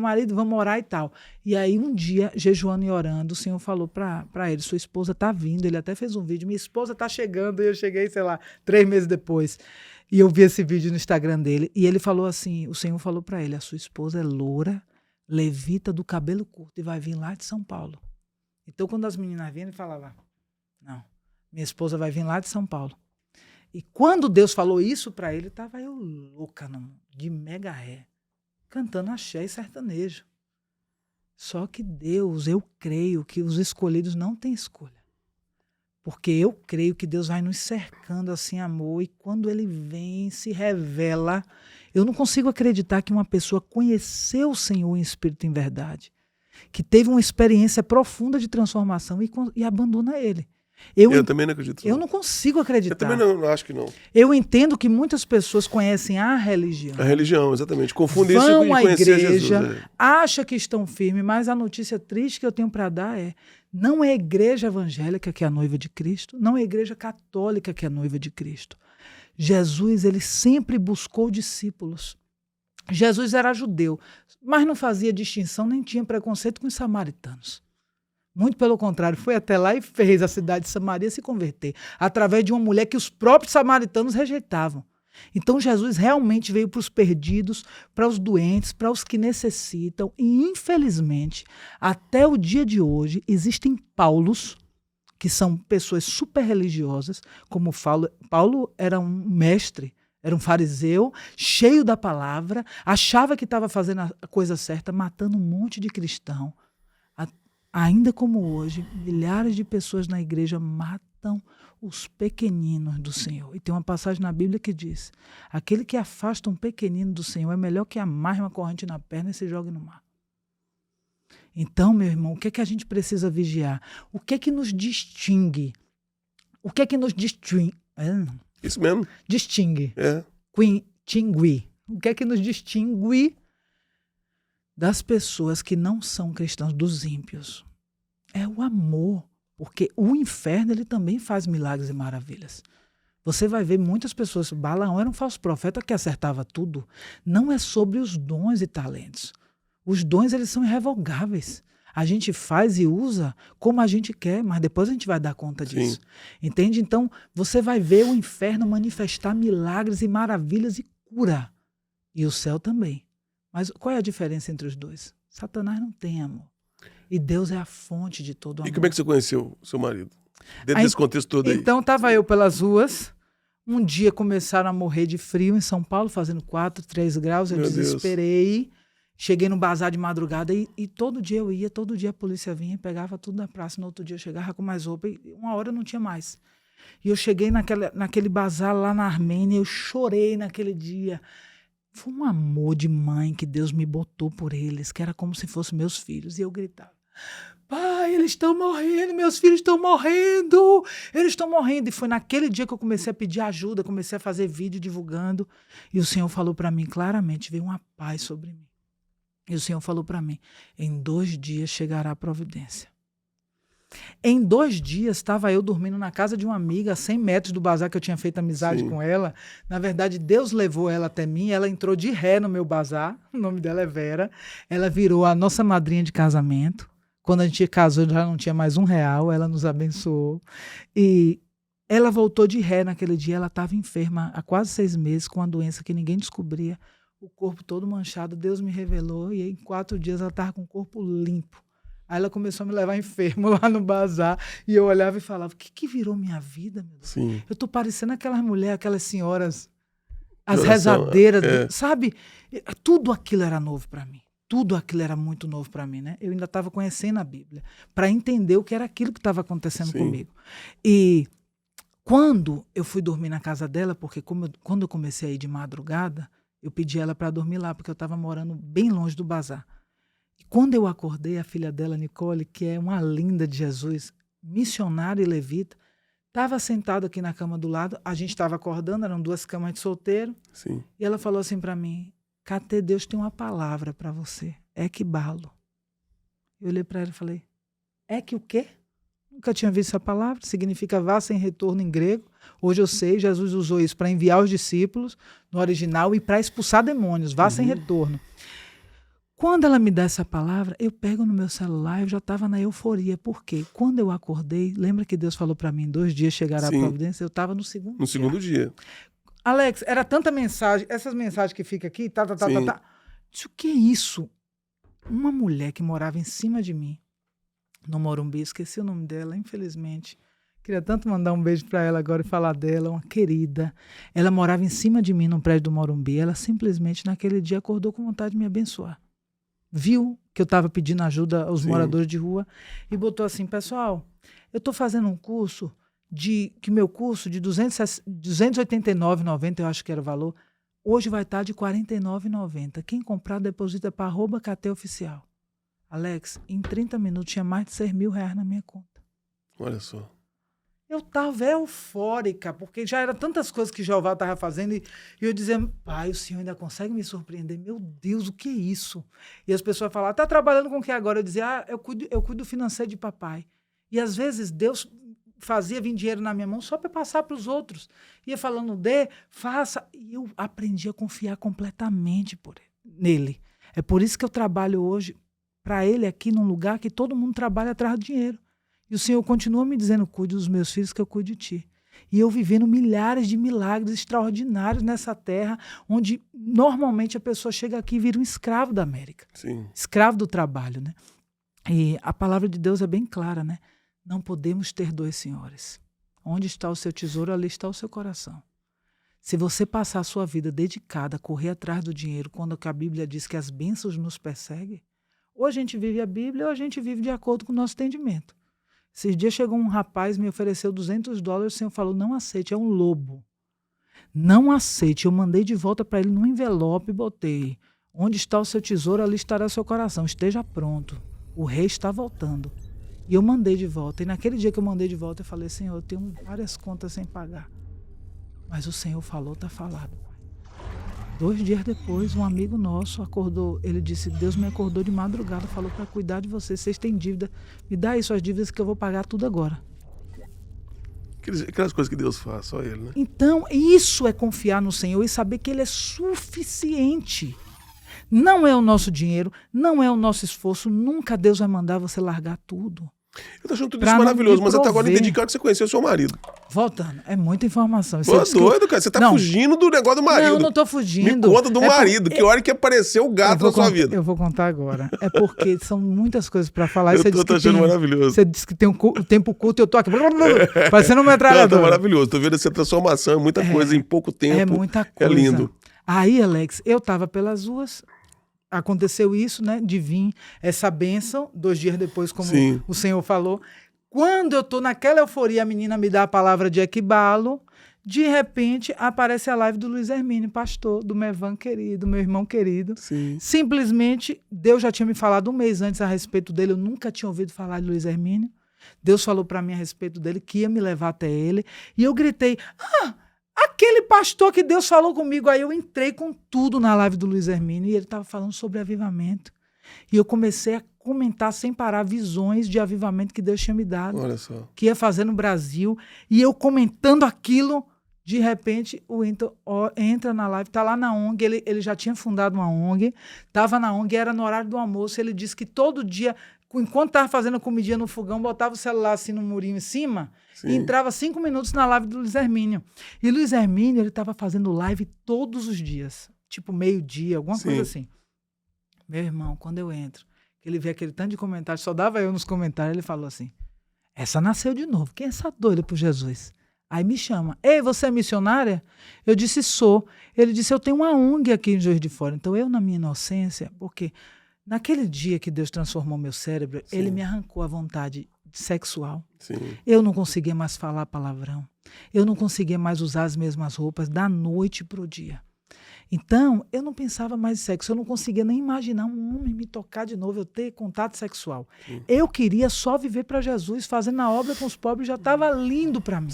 marido, vamos orar e tal. E aí um dia, jejuando e orando, o Senhor falou para ele, sua esposa tá vindo, ele até fez um vídeo, minha esposa tá chegando, e eu cheguei, sei lá, 3 meses depois, e eu vi esse vídeo no Instagram dele, e ele falou assim, o Senhor falou para ele, a sua esposa é loura, levita do cabelo curto, e vai vir lá de São Paulo. Então quando as meninas vinham, ele falava, não, minha esposa vai vir lá de São Paulo. E quando Deus falou isso para ele, estava eu louca, de mega ré, cantando axé e sertanejo. Só que Deus, eu creio que os escolhidos não têm escolha. Porque eu creio que Deus vai nos cercando assim, amor, e quando ele vem, se revela. Eu não consigo acreditar que uma pessoa conheceu o Senhor em espírito e em verdade, que teve uma experiência profunda de transformação e abandona ele. Eu também não acredito. Eu não consigo acreditar. Eu também não acho que não. Eu entendo que muitas pessoas conhecem a religião. A religião, exatamente. Confundem isso Vão com à conhecer igreja, Jesus. acham que estão firmes, mas a notícia triste que eu tenho para dar não é a igreja evangélica que é a noiva de Cristo, não é a igreja católica que é a noiva de Cristo. Jesus, ele sempre buscou discípulos. Jesus era judeu, mas não fazia distinção, nem tinha preconceito com os samaritanos. Muito pelo contrário, foi até lá e fez a cidade de Samaria se converter, através de uma mulher que os próprios samaritanos rejeitavam. Então Jesus realmente veio para os perdidos, para os doentes, para os que necessitam. E infelizmente, até o dia de hoje, existem Paulos, que são pessoas super religiosas, como Paulo era um mestre, Era um fariseu, cheio da palavra, achava que estava fazendo a coisa certa, matando um monte de cristão. Ainda como hoje, milhares de pessoas na igreja matam os pequeninos do Senhor. E tem uma passagem na Bíblia que diz: aquele que afasta um pequenino do Senhor é melhor que amarre uma corrente na perna e se jogue no mar. Então, meu irmão, o que é que a gente precisa vigiar? O que é que nos distingue? O que é que nos distingue? Isso mesmo. Distingue. É. Distingue. O que é que nos distingue das pessoas que não são cristãos, dos ímpios? É o amor. Porque o inferno, ele também faz milagres e maravilhas. Você vai ver muitas pessoas. Balaão era um falso profeta que acertava tudo. Não é sobre os dons e talentos. Os dons, eles são irrevogáveis. A gente faz e usa como a gente quer, mas depois a gente vai dar conta disso. Sim. Entende? Então, você vai ver o inferno manifestar milagres e maravilhas e cura. E o céu também. Mas qual é a diferença entre os dois? Satanás não tem amor. E Deus é a fonte de todo amor. E como é que você conheceu seu marido? Dentro desse contexto todo aí. Então, estava eu pelas ruas. Um dia começaram a morrer de frio em São Paulo, fazendo 4, 3 graus. Eu desesperei. Cheguei no bazar de madrugada e todo dia eu ia, todo dia a polícia vinha e pegava tudo na praça. No outro dia eu chegava com mais roupa e uma hora eu não tinha mais. E eu cheguei naquele bazar lá na Armênia, eu chorei naquele dia. Foi um amor de mãe que Deus me botou por eles, que era como se fossem meus filhos. E eu gritava: pai, eles estão morrendo, meus filhos estão morrendo, eles estão morrendo. E foi naquele dia que eu comecei a pedir ajuda, comecei a fazer vídeo divulgando. E o Senhor falou para mim claramente, veio uma paz sobre mim. E o Senhor falou para mim: em 2 dias chegará a providência. Em 2 dias estava eu dormindo na casa de uma amiga, a 100 metros do bazar, que eu tinha feito amizade com ela. Na verdade, Deus levou ela até mim, ela entrou de ré no meu bazar, o nome dela é Vera. Ela virou a nossa madrinha de casamento. Quando a gente casou, já não tinha mais R$1, ela nos abençoou. E ela voltou de ré naquele dia, ela estava enferma há quase 6 meses, com uma doença que ninguém descobria. O corpo todo manchado, Deus me revelou, e em 4 dias ela estava com o corpo limpo. Aí ela começou a me levar enfermo lá no bazar, e eu olhava e falava: o que virou minha vida, meu Deus? Sim. Eu tô parecendo aquelas mulheres, aquelas senhoras, as rezadeiras, sabe? Tudo aquilo era novo para mim. Tudo aquilo era muito novo para mim, né? Eu ainda estava conhecendo a Bíblia, para entender o que era aquilo que estava acontecendo comigo. E quando eu fui dormir na casa dela, porque quando eu comecei a ir de madrugada, eu pedi ela para dormir lá, porque eu estava morando bem longe do bazar. E quando eu acordei, a filha dela, Nicole, que é uma linda de Jesus, missionária e levita, estava sentada aqui na cama do lado. A gente estava acordando, eram 2 camas de solteiro. Sim. E ela falou assim para mim: Catê, Deus tem uma palavra para você. É que balo. Eu olhei para ela e falei: é que o quê? Nunca tinha visto essa palavra. Significa vá sem retorno em grego. Hoje eu sei, Jesus usou isso para enviar os discípulos no original e para expulsar demônios. Vá sem retorno. Quando ela me dá essa palavra, eu pego no meu celular, eu já estava na euforia. Por quê? Quando eu acordei, lembra que Deus falou para mim: 2 dias chegará a providência? Eu estava no segundo dia. No segundo dia. Alex, era tanta mensagem, essas mensagens que ficam aqui, Disse: o que é isso? Uma mulher que morava em cima de mim, no Morumbi, esqueci o nome dela, infelizmente. Queria tanto mandar um beijo para ela agora e falar dela, uma querida. Ela morava em cima de mim, no prédio do Morumbi. Ela simplesmente, naquele dia, acordou com vontade de me abençoar. Viu que eu estava pedindo ajuda aos moradores de rua e botou assim: pessoal, eu estou fazendo um curso que meu curso de R$ 289,90, eu acho que era o valor, hoje vai estar de R$ 49,90. Quem comprar, deposita para @KTOficial. Alex, em 30 minutos tinha mais de R$6.000 na minha conta. Olha só. Eu estava eufórica, porque já eram tantas coisas que Jeová estava fazendo, e eu dizia: pai, o Senhor ainda consegue me surpreender? Meu Deus, o que é isso? E as pessoas falavam: está trabalhando com o que agora? Eu dizia: eu cuido do financeiro de papai. E às vezes Deus fazia vir dinheiro na minha mão só para passar para os outros. Ia falando: faça. E eu aprendi a confiar completamente nele. É por isso que eu trabalho hoje para ele aqui num lugar que todo mundo trabalha atrás do dinheiro. E o Senhor continua me dizendo: cuide dos meus filhos que eu cuido de ti. E eu vivendo milhares de milagres extraordinários nessa terra, onde normalmente a pessoa chega aqui e vira um escravo da América. Sim. Escravo do trabalho, né? E a palavra de Deus é bem clara, né? Não podemos ter 2 senhores. Onde está o seu tesouro, ali está o seu coração. Se você passar a sua vida dedicada a correr atrás do dinheiro, quando a Bíblia diz que as bênçãos nos perseguem, ou a gente vive a Bíblia ou a gente vive de acordo com o nosso entendimento. Esses dias chegou um rapaz, me ofereceu $200, o Senhor falou, não aceite, é um lobo. Não aceite. Eu mandei de volta para ele num envelope e botei, onde está o seu tesouro, ali estará o seu coração, esteja pronto, o rei está voltando. E eu mandei de volta, e naquele dia que eu mandei de volta, eu falei, Senhor, eu tenho várias contas sem pagar. Mas o Senhor falou, está falado. 2 dias depois, um amigo nosso acordou, ele disse, Deus me acordou de madrugada, falou para cuidar de vocês, vocês têm dívida, me dá aí suas dívidas que eu vou pagar tudo agora. Aquelas coisas que Deus faz, só Ele, né? Então, isso é confiar no Senhor e saber que Ele é suficiente. Não é o nosso dinheiro, não é o nosso esforço, nunca Deus vai mandar você largar tudo. Eu tô achando tudo isso maravilhoso, mas até agora identificar que você conheceu o seu marido. Voltando, é muita informação. Pô, é doido, cara. Você tá fugindo do negócio do marido. Não, não tô fugindo. Me conta do marido, que hora que apareceu o gato na sua vida. Eu vou contar agora. É porque são muitas coisas pra falar. Eu tô achando maravilhoso. Você disse que tem o tempo curto e eu tô aqui parecendo uma metralhadora. Tá maravilhoso. Tô vendo essa transformação, muita coisa em pouco tempo. É muita coisa. É lindo. Aí, Alex, eu tava pelas ruas, aconteceu isso, né, de vir essa bênção, 2 dias depois, como o Senhor falou. Quando eu tô naquela euforia, a menina me dá a palavra de equibalo, de repente aparece a live do Luiz Hermínio, pastor, do meu Evan querido, meu irmão querido. Sim. Simplesmente, Deus já tinha me falado 1 mês antes a respeito dele, eu nunca tinha ouvido falar de Luiz Hermínio. Deus falou para mim a respeito dele, que ia me levar até ele, e eu gritei, aquele pastor que Deus falou comigo. Aí eu entrei com tudo na live do Luiz Hermínio, e ele estava falando sobre avivamento. E eu comecei a comentar sem parar visões de avivamento que Deus tinha me dado. Olha só. Que ia fazer no Brasil. E eu comentando aquilo, de repente o Whinton entra na live, tá lá na ONG, ele já tinha fundado uma ONG, tava na ONG, era no horário do almoço, ele disse que todo dia, enquanto tava fazendo a comidinha no fogão, botava o celular assim no murinho em cima, e entrava 5 minutos na live do Luiz Hermínio. E Luiz Hermínio, ele tava fazendo live todos os dias, tipo meio-dia, alguma coisa assim. Meu irmão, quando eu entro, ele vê aquele tanto de comentários, só dava eu nos comentários, ele falou assim, essa nasceu de novo, quem é essa doida por Jesus? Aí me chama, ei, você é missionária? Eu disse, sou. Ele disse, eu tenho uma ONG aqui em Juiz de Fora. Então eu, na minha inocência, porque naquele dia que Deus transformou meu cérebro, ele me arrancou a vontade sexual. Eu não conseguia mais falar palavrão. Eu não conseguia mais usar as mesmas roupas da noite pro dia. Então, eu não pensava mais em sexo, eu não conseguia nem imaginar um homem me tocar de novo, eu ter contato sexual. Eu queria só viver para Jesus, fazendo a obra com os pobres, já estava lindo para mim.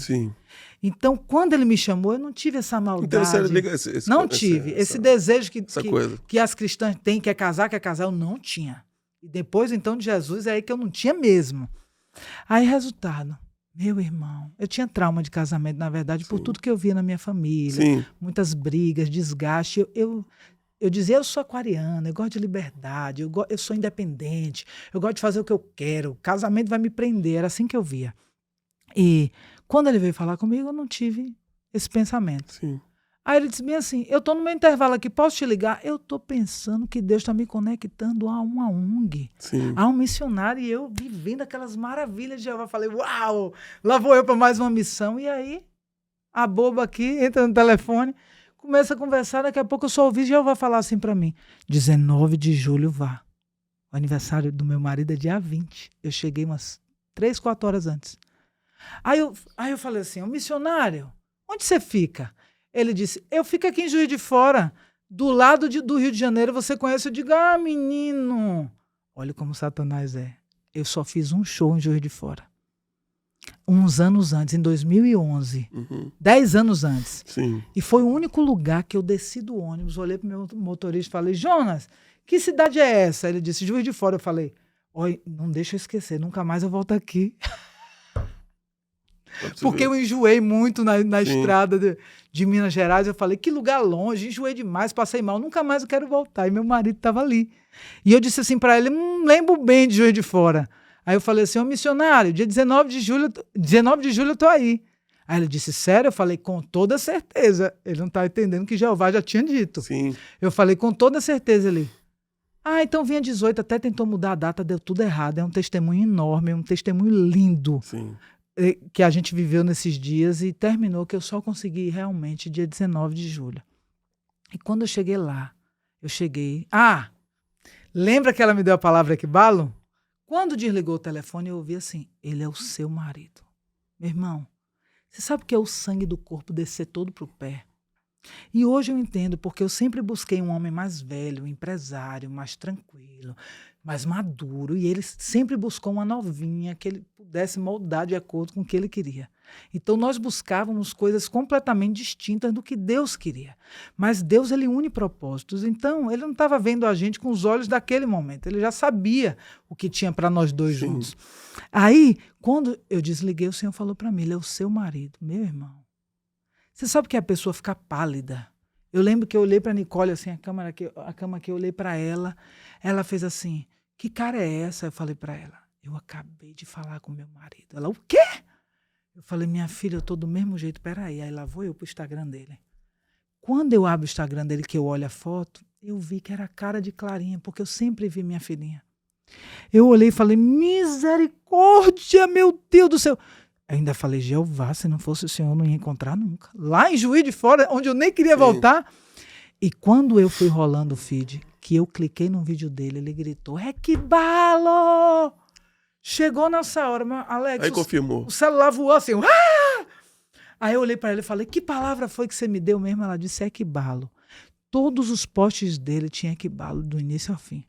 Então, quando ele me chamou, eu não tive essa maldade. Então, você liga não tive. Esse desejo que as cristãs têm, quer casar, eu não tinha. E depois, então, de Jesus, é aí que eu não tinha mesmo. Aí, resultado... Meu irmão, eu tinha trauma de casamento, na verdade, por tudo que eu via na minha família. Muitas brigas, desgaste. Eu dizia, eu sou aquariana, eu gosto de liberdade, eu sou independente, eu gosto de fazer o que eu quero, o casamento vai me prender, era assim que eu via. E quando ele veio falar comigo, eu não tive esse pensamento. Aí ele disse bem assim, eu estou no meu intervalo aqui, posso te ligar? Eu estou pensando que Deus está me conectando a uma ONG, a um missionário, e eu vivendo aquelas maravilhas de Jeová. Falei, uau, lá vou eu para mais uma missão. E aí, a boba aqui, entra no telefone, começa a conversar, daqui a pouco eu só ouvi Jeová falar assim para mim, 19 de julho vá. O aniversário do meu marido é dia 20. Eu cheguei umas 3, 4 horas antes. Aí eu falei assim, missionário, onde você fica? Ele disse, eu fico aqui em Juiz de Fora, do lado do Rio de Janeiro, você conhece? Eu digo, menino, olha como Satanás é. Eu só fiz um show em Juiz de Fora. Uns anos antes, em 2011. 10 anos antes. E foi o único lugar que eu desci do ônibus, olhei pro meu motorista e falei, Jonas, que cidade é essa? Ele disse, Juiz de Fora. Eu falei, olha, não deixa eu esquecer, nunca mais eu volto aqui. Porque eu enjoei muito na estrada de Minas Gerais. Eu falei, que lugar longe, enjoei demais, passei mal, nunca mais eu quero voltar. E meu marido estava ali. E eu disse assim para ele, lembro bem de Juiz de Fora. Aí eu falei assim, missionário, dia 19 de julho eu tô aí. Aí ele disse, sério? Eu falei, com toda certeza. Ele não tá entendendo que Jeová já tinha dito. Eu falei, com toda certeza. Ele, então vinha 18, até tentou mudar a data, deu tudo errado. É um testemunho enorme, é um testemunho lindo. que a gente viveu nesses dias e terminou que eu só consegui ir realmente dia 19 de julho. E quando eu cheguei lá, lembra que ela me deu a palavra equibalo? Quando desligou o telefone, eu ouvi assim, ele é o seu marido. Meu irmão, você sabe o que é o sangue do corpo descer todo pro pé? E hoje eu entendo, porque eu sempre busquei um homem mais velho, empresário, mais tranquilo, mais maduro, e ele sempre buscou uma novinha que ele pudesse moldar de acordo com o que ele queria. Então nós buscávamos coisas completamente distintas do que Deus queria. Mas Deus, ele une propósitos. Então ele não estava vendo a gente com os olhos daquele momento, ele já sabia o que tinha para nós dois juntos. Aí, quando eu desliguei, o Senhor falou para mim, ele é o seu marido. Meu irmão, você sabe que a pessoa fica pálida. Eu lembro que eu olhei para a Nicole, assim, a cama que eu olhei para ela, ela fez assim, que cara é essa? Eu falei para ela, eu acabei de falar com meu marido. Ela, o quê? Eu falei, minha filha, eu tô do mesmo jeito, peraí. Aí lá vou eu pro Instagram dele. Quando eu abro o Instagram dele, que eu olho a foto, eu vi que era a cara de Clarinha, porque eu sempre vi minha filhinha. Eu olhei e falei, misericórdia, meu Deus do céu. Eu ainda falei, Jeová, se não fosse o Senhor, eu não ia encontrar nunca. Lá em Juiz de Fora, onde eu nem queria voltar. E quando eu fui rolando o feed, que eu cliquei no vídeo dele, ele gritou, equibalo! Chegou nessa hora, mas Alex, Aí confirmou. O celular voou assim, ah! Aí eu olhei para ele e falei, que palavra foi que você me deu mesmo? Ela disse, equibalo. Todos os posts dele tinham equibalo, do início ao fim.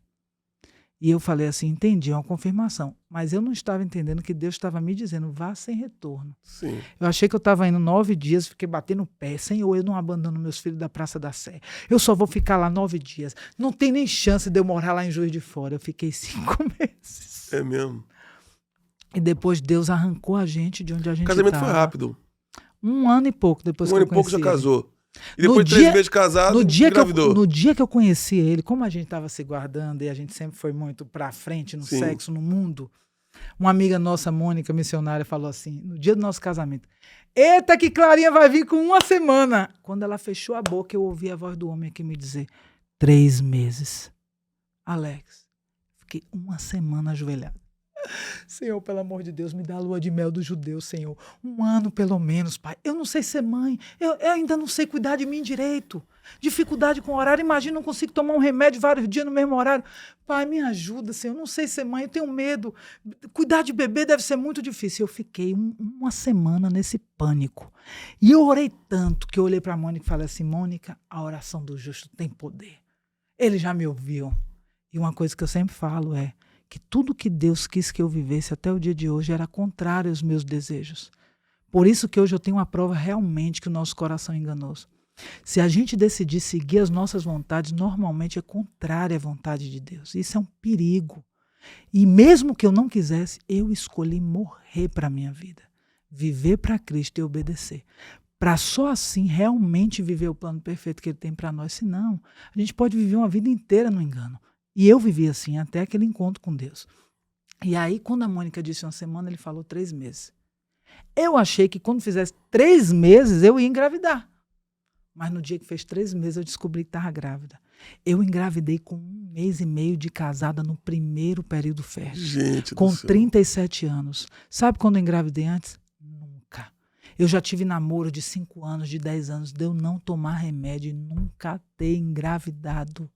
E eu falei assim, entendi, é uma confirmação. Mas eu não estava entendendo que Deus estava me dizendo, vá sem retorno. Sim. Eu achei que eu estava indo 9 dias, fiquei batendo o pé. Senhor, eu não abandono meus filhos da Praça da Sé. Eu só vou ficar lá 9 dias. Não tem nem chance de eu morar lá em Juiz de Fora. Eu fiquei 5 meses. É mesmo. E depois Deus arrancou a gente de onde a gente estava. O casamento foi rápido. 1 ano e pouco depois que eu conheci Um ano e pouco já ele. casou. E depois de 3 meses de casado, engravidou. No dia que eu conheci ele, como a gente estava se guardando e a gente sempre foi muito pra frente no sexo, no mundo, uma amiga nossa, Mônica, missionária, falou assim, no dia do nosso casamento, eita que Clarinha vai vir com 1 semana. Quando ela fechou a boca, eu ouvi a voz do homem aqui me dizer, 3 meses. Alex, fiquei 1 semana ajoelhado. Senhor, pelo amor de Deus, me dá a lua de mel dos judeus, Senhor. 1 ano, pelo menos, pai. Eu não sei ser mãe. Eu ainda não sei cuidar de mim direito. Dificuldade com o horário. Imagina, não consigo tomar um remédio vários dias no mesmo horário. Pai, me ajuda, Senhor. Eu não sei ser mãe, eu tenho medo. Cuidar de bebê deve ser muito difícil. Eu fiquei 1 semana nesse pânico. E eu orei tanto que eu olhei para a Mônica e falei assim, Mônica, a oração do justo tem poder. Ele já me ouviu. E uma coisa que eu sempre falo é que tudo que Deus quis que eu vivesse até o dia de hoje era contrário aos meus desejos. Por isso que hoje eu tenho uma prova realmente que o nosso coração é enganoso. Se a gente decidir seguir as nossas vontades, normalmente é contrária à vontade de Deus. Isso é um perigo. E mesmo que eu não quisesse, eu escolhi morrer para a minha vida. Viver para Cristo e obedecer. Para só assim realmente viver o plano perfeito que Ele tem para nós. Senão, a gente pode viver uma vida inteira no engano. E eu vivi assim até aquele encontro com Deus. E aí, quando a Mônica disse 1 semana, ele falou 3 meses. Eu achei que quando fizesse 3 meses, eu ia engravidar. Mas no dia que fez 3 meses, eu descobri que estava grávida. Eu engravidei com 1 mês e meio de casada no primeiro período fértil. Gente com do céu. 37 anos. Sabe quando eu engravidei antes? Nunca. Eu já tive namoro de 5 anos, de 10 anos, de eu não tomar remédio e nunca ter engravidado.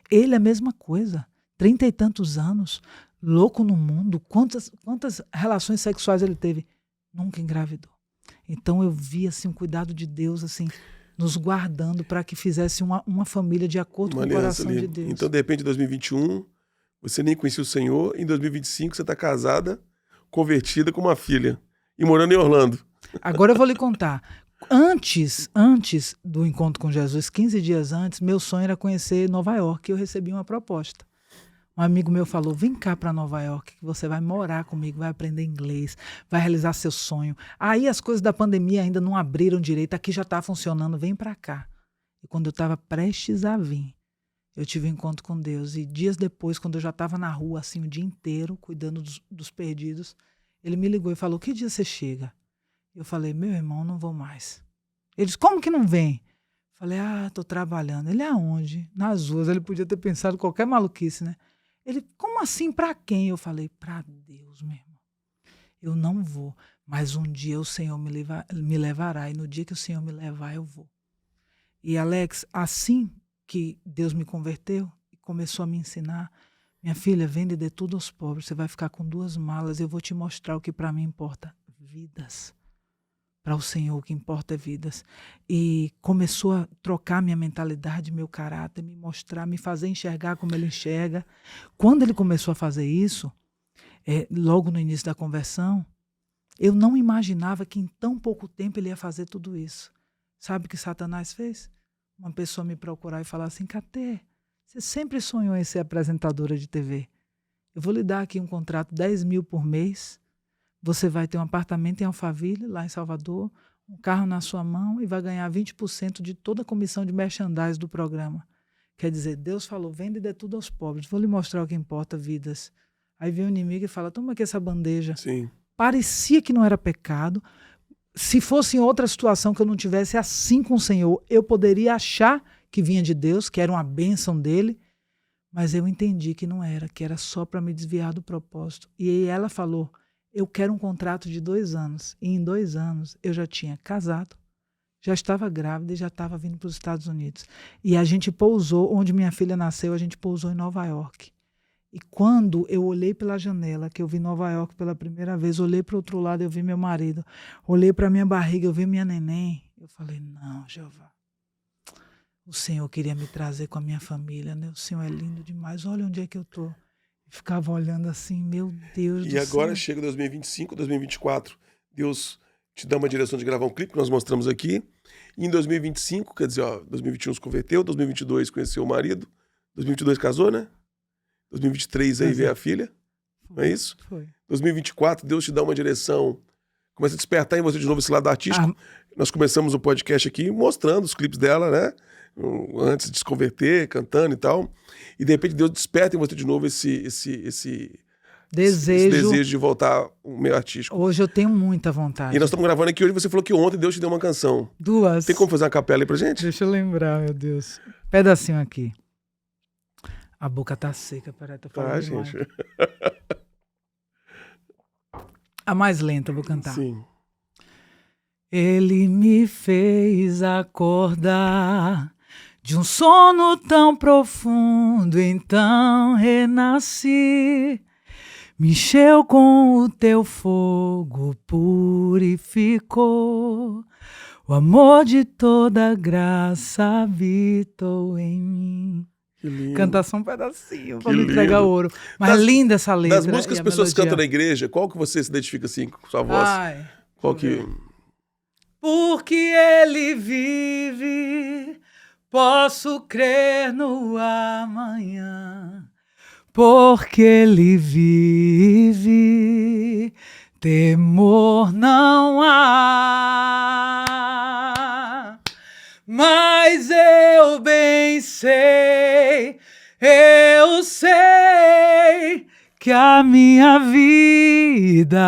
Ele é a mesma coisa, 30 e tantos anos, louco no mundo, quantas relações sexuais ele teve? Nunca engravidou. Então eu vi assim, um cuidado de Deus assim, nos guardando para que fizesse uma família de acordo com o coração de Deus. Então, de repente, em 2021, você nem conhecia o Senhor, em 2025 você está casada, convertida com uma filha e morando em Orlando. Agora eu vou lhe contar. Antes do encontro com Jesus, 15 dias antes, meu sonho era conhecer Nova York e eu recebi uma proposta. Um amigo meu falou, vem cá para Nova York, que você vai morar comigo, vai aprender inglês, vai realizar seu sonho. Aí as coisas da pandemia ainda não abriram direito, aqui já está funcionando, vem para cá. E quando eu estava prestes a vir, eu tive um encontro com Deus. E dias depois, quando eu já estava na rua, assim, o dia inteiro, cuidando dos perdidos, ele me ligou e falou, que dia você chega? Eu falei, meu irmão, não vou mais. Ele disse, como que não vem? Falei, tô trabalhando. Ele, aonde? Nas ruas. Ele podia ter pensado qualquer maluquice, né? Ele, como assim, pra quem? Eu falei, pra Deus, meu irmão. Eu não vou. Mas um dia o Senhor me levará, e no dia que o Senhor me levar, eu vou. E, Alex, assim que Deus me converteu e começou a me ensinar, minha filha, vende e dê tudo aos pobres, você vai ficar com 2 malas, eu vou te mostrar o que para mim importa, vidas. Para o Senhor o que importa é vidas. E começou a trocar minha mentalidade, meu caráter, me mostrar, me fazer enxergar como ele enxerga. Quando ele começou a fazer isso, logo no início da conversão, eu não imaginava que em tão pouco tempo ele ia fazer tudo isso. Sabe o que Satanás fez? Uma pessoa me procurar e falar assim, Catê, você sempre sonhou em ser apresentadora de TV. Eu vou lhe dar aqui um contrato, 10 mil por mês. Você vai ter um apartamento em Alphaville, lá em Salvador, um carro na sua mão e vai ganhar 20% de toda a comissão de merchandising do programa. Quer dizer, Deus falou, vende e dê tudo aos pobres. Vou lhe mostrar o que importa, vidas. Aí vem o inimigo e fala, toma aqui essa bandeja. Sim. Parecia que não era pecado. Se fosse em outra situação que eu não tivesse assim com o Senhor, eu poderia achar que vinha de Deus, que era uma bênção dele, mas eu entendi que não era, que era só para me desviar do propósito. E aí ela falou, eu quero um contrato de 2 anos. E em 2 anos eu já tinha casado, já estava grávida e já estava vindo para os Estados Unidos. E a gente pousou, onde minha filha nasceu, a gente pousou em Nova York. E quando eu olhei pela janela, que eu vi Nova York pela primeira vez, olhei para o outro lado, eu vi meu marido, olhei para minha barriga, eu vi minha neném, eu falei, não, Jeová, o Senhor queria me trazer com a minha família, né? O Senhor é lindo demais, olha onde é que eu estou. Ficava olhando assim, meu Deus do céu. E agora chega 2025, 2024, Deus te dá uma direção de gravar um clipe que nós mostramos aqui. E em 2025, quer dizer, 2021 se converteu, 2022 conheceu o marido, 2022 casou, né? 2023 aí veio a filha, não é isso? Foi. 2024, Deus te dá uma direção, começa a despertar em você de novo esse lado artístico. Nós começamos o podcast aqui mostrando os clipes dela, né? Antes de se converter, cantando e tal. E de repente Deus desperta em você de novo esse desejo de voltar ao meio artístico. Hoje eu tenho muita vontade. E nós estamos gravando aqui hoje, você falou que ontem Deus te deu uma canção. 2. Tem como fazer uma capela aí pra gente? Deixa eu lembrar, meu Deus. Pedacinho aqui. A boca tá seca, peraí, tô falando demais. Gente. A mais lenta eu vou cantar. Sim. Ele me fez acordar de um sono tão profundo, então renasci. Me encheu com o teu fogo, purificou. O amor de toda graça habitou em mim. Que lindo. Cantar só um pedacinho pra Que me entregar lindo. ouro. Mas linda essa letra. Das músicas que as pessoas cantam na igreja, qual que você se identifica assim com sua voz? Ai, Qual que... porque ele vive, posso crer no amanhã. Porque ele vive, temor não há. Mas eu bem sei, eu sei que a minha vida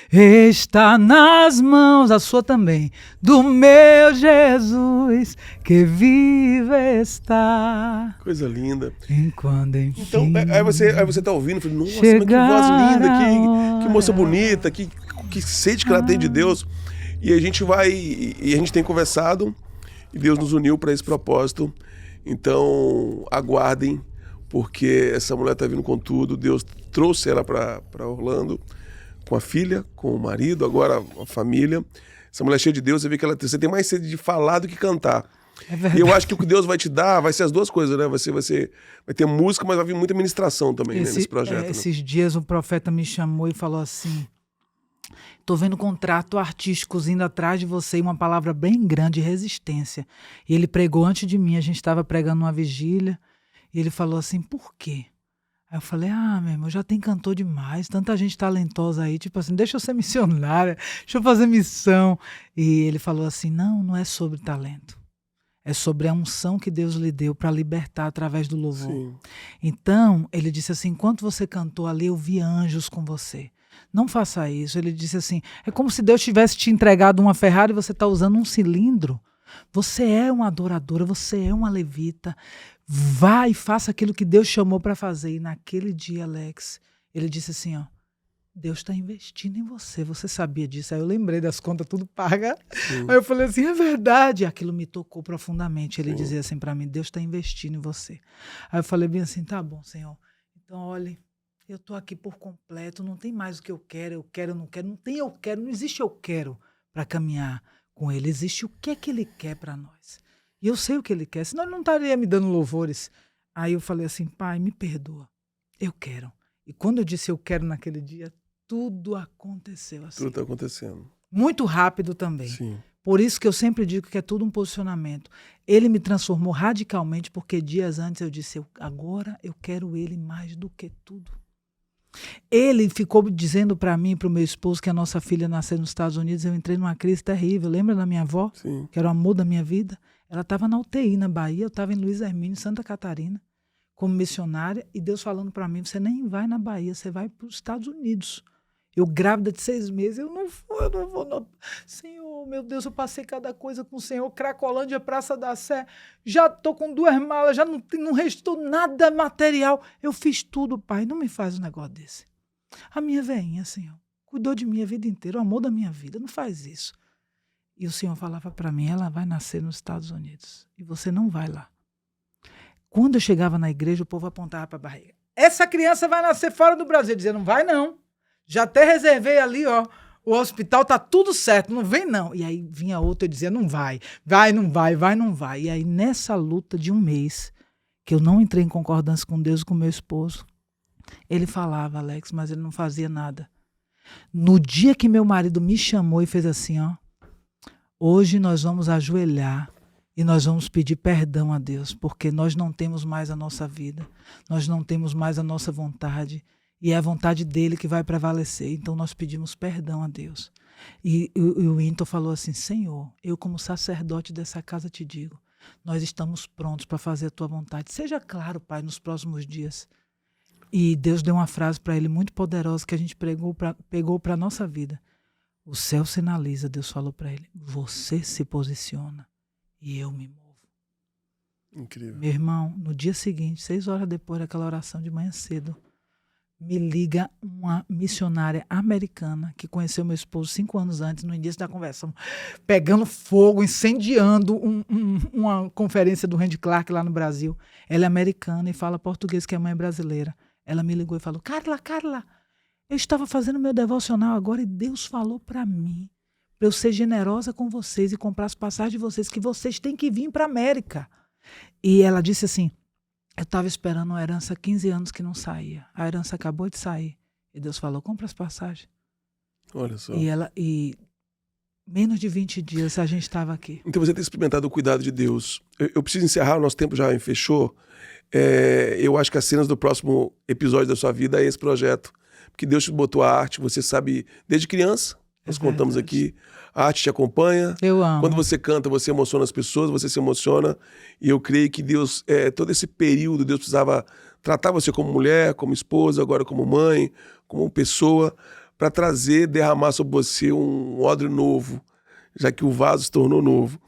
está nas mãos, a sua também, do meu Jesus, que vive está. Coisa linda. Enquanto enfim. Então, aí você tá ouvindo, falando, nossa, mas que voz linda, que moça bonita, que sede que ela tem de Deus. E a gente tem conversado, e Deus nos uniu para esse propósito. Então, aguardem, porque essa mulher tá vindo com tudo. Deus trouxe ela para Orlando, com a filha, com o marido, agora a família. Essa mulher cheia de Deus, você tem mais sede de falar do que cantar. É verdade. E eu acho que o que Deus vai te dar vai ser as duas coisas, né? Vai ter música, mas vai vir muita ministração também, né, nesse projeto. Né? Esses dias o profeta me chamou e falou assim, tô vendo contrato artísticos indo atrás de você, e uma palavra bem grande, resistência. E ele pregou antes de mim, a gente estava pregando uma vigília, e ele falou assim, por quê? Aí eu falei, meu irmão, já tem cantor demais, tanta gente talentosa aí, tipo assim, deixa eu ser missionária, deixa eu fazer missão. E ele falou assim, não é sobre talento. É sobre a unção que Deus lhe deu para libertar através do louvor. Sim. Então, ele disse assim, enquanto você cantou ali, eu vi anjos com você. Não faça isso. Ele disse assim, é como se Deus tivesse te entregado uma Ferrari e você está usando um cilindro. Você é uma adoradora, você é uma levita. Vá e faça aquilo que Deus chamou para fazer. E naquele dia, Alex, ele disse assim, Deus está investindo em você. Você sabia disso? Aí eu lembrei das contas, tudo paga. Aí eu falei assim, é verdade. Aquilo me tocou profundamente. Ele dizia assim para mim, Deus está investindo em você. Aí eu falei bem assim, tá bom, Senhor. Então, olha, eu estou aqui por completo. Não tem mais o que eu quero, eu não quero. Não tem eu quero, não existe eu quero para caminhar com Ele. Existe o que é que Ele quer para nós. E eu sei o que Ele quer, senão Ele não estaria me dando louvores. Aí eu falei assim, Pai, me perdoa. Eu quero. E quando eu disse eu quero naquele dia, tudo aconteceu assim. Tudo está acontecendo. Muito rápido também. Sim. Por isso que eu sempre digo que é tudo um posicionamento. Ele me transformou radicalmente porque dias antes eu disse, agora eu quero Ele mais do que tudo. Ele ficou dizendo para mim e para o meu esposo que a nossa filha nasceu nos Estados Unidos. Eu entrei numa crise terrível. Lembra da minha avó? Sim. Que era o amor da minha vida? Ela estava na UTI na Bahia, eu estava em Luiz Hermínio, Santa Catarina, como missionária, e Deus falando para mim, você nem vai na Bahia, você vai para os Estados Unidos. Eu grávida de 6 meses, eu não vou. Não. Senhor, meu Deus, eu passei cada coisa com o Senhor, Cracolândia, Praça da Sé, já estou com 2 malas, já não restou nada material. Eu fiz tudo, Pai, não me faz um negócio desse. A minha veinha, Senhor, cuidou de mim a vida inteira, o amor da minha vida, não faz isso. E o Senhor falava para mim, ela vai nascer nos Estados Unidos e você não vai lá. Quando eu chegava na igreja, o povo apontava para a barriga. Essa criança vai nascer fora do Brasil. Eu dizia, não vai não. Já até reservei ali, ó. O hospital tá tudo certo, não vem não. E aí vinha outra e dizia, não vai. Vai, não vai, vai, não vai. E aí nessa luta de 1 mês, que eu não entrei em concordância com Deus e com meu esposo, ele falava, Alex, mas ele não fazia nada. No dia que meu marido me chamou e fez assim, ó. Hoje nós vamos ajoelhar e nós vamos pedir perdão a Deus, porque nós não temos mais a nossa vida, nós não temos mais a nossa vontade, e é a vontade dele que vai prevalecer. Então nós pedimos perdão a Deus. E o Whinton falou assim, Senhor, eu como sacerdote dessa casa te digo, nós estamos prontos para fazer a tua vontade. Seja claro, Pai, nos próximos dias. E Deus deu uma frase para ele muito poderosa que a gente pegou para a nossa vida. O céu sinaliza, Deus falou para ele, você se posiciona e eu me movo. Incrível. Meu irmão, no dia seguinte, 6 horas depois daquela oração de manhã cedo, me liga uma missionária americana que conheceu meu esposo 5 anos antes, no início da conversa, pegando fogo, incendiando uma conferência do Randy Clark lá no Brasil. Ela é americana e fala português, que a mãe é brasileira. Ela me ligou e falou, Carla, eu estava fazendo meu devocional agora e Deus falou para mim, para eu ser generosa com vocês e comprar as passagens de vocês, que vocês têm que vir para a América. E ela disse assim, eu estava esperando uma herança há 15 anos que não saía. A herança acabou de sair. E Deus falou, compra as passagens. Olha só. E menos de 20 dias a gente estava aqui. Então você tem experimentado o cuidado de Deus. Eu preciso encerrar, o nosso tempo já fechou. Eu acho que as cenas do próximo episódio da sua vida é esse projeto. Porque Deus te botou a arte, você sabe, desde criança, nós contamos aqui, a arte te acompanha. Eu amo. Quando você canta, você emociona as pessoas, você se emociona. E eu creio que Deus, todo esse período, Deus precisava tratar você como mulher, como esposa, agora como mãe, como pessoa, para derramar sobre você um odre novo, já que o vaso se tornou novo.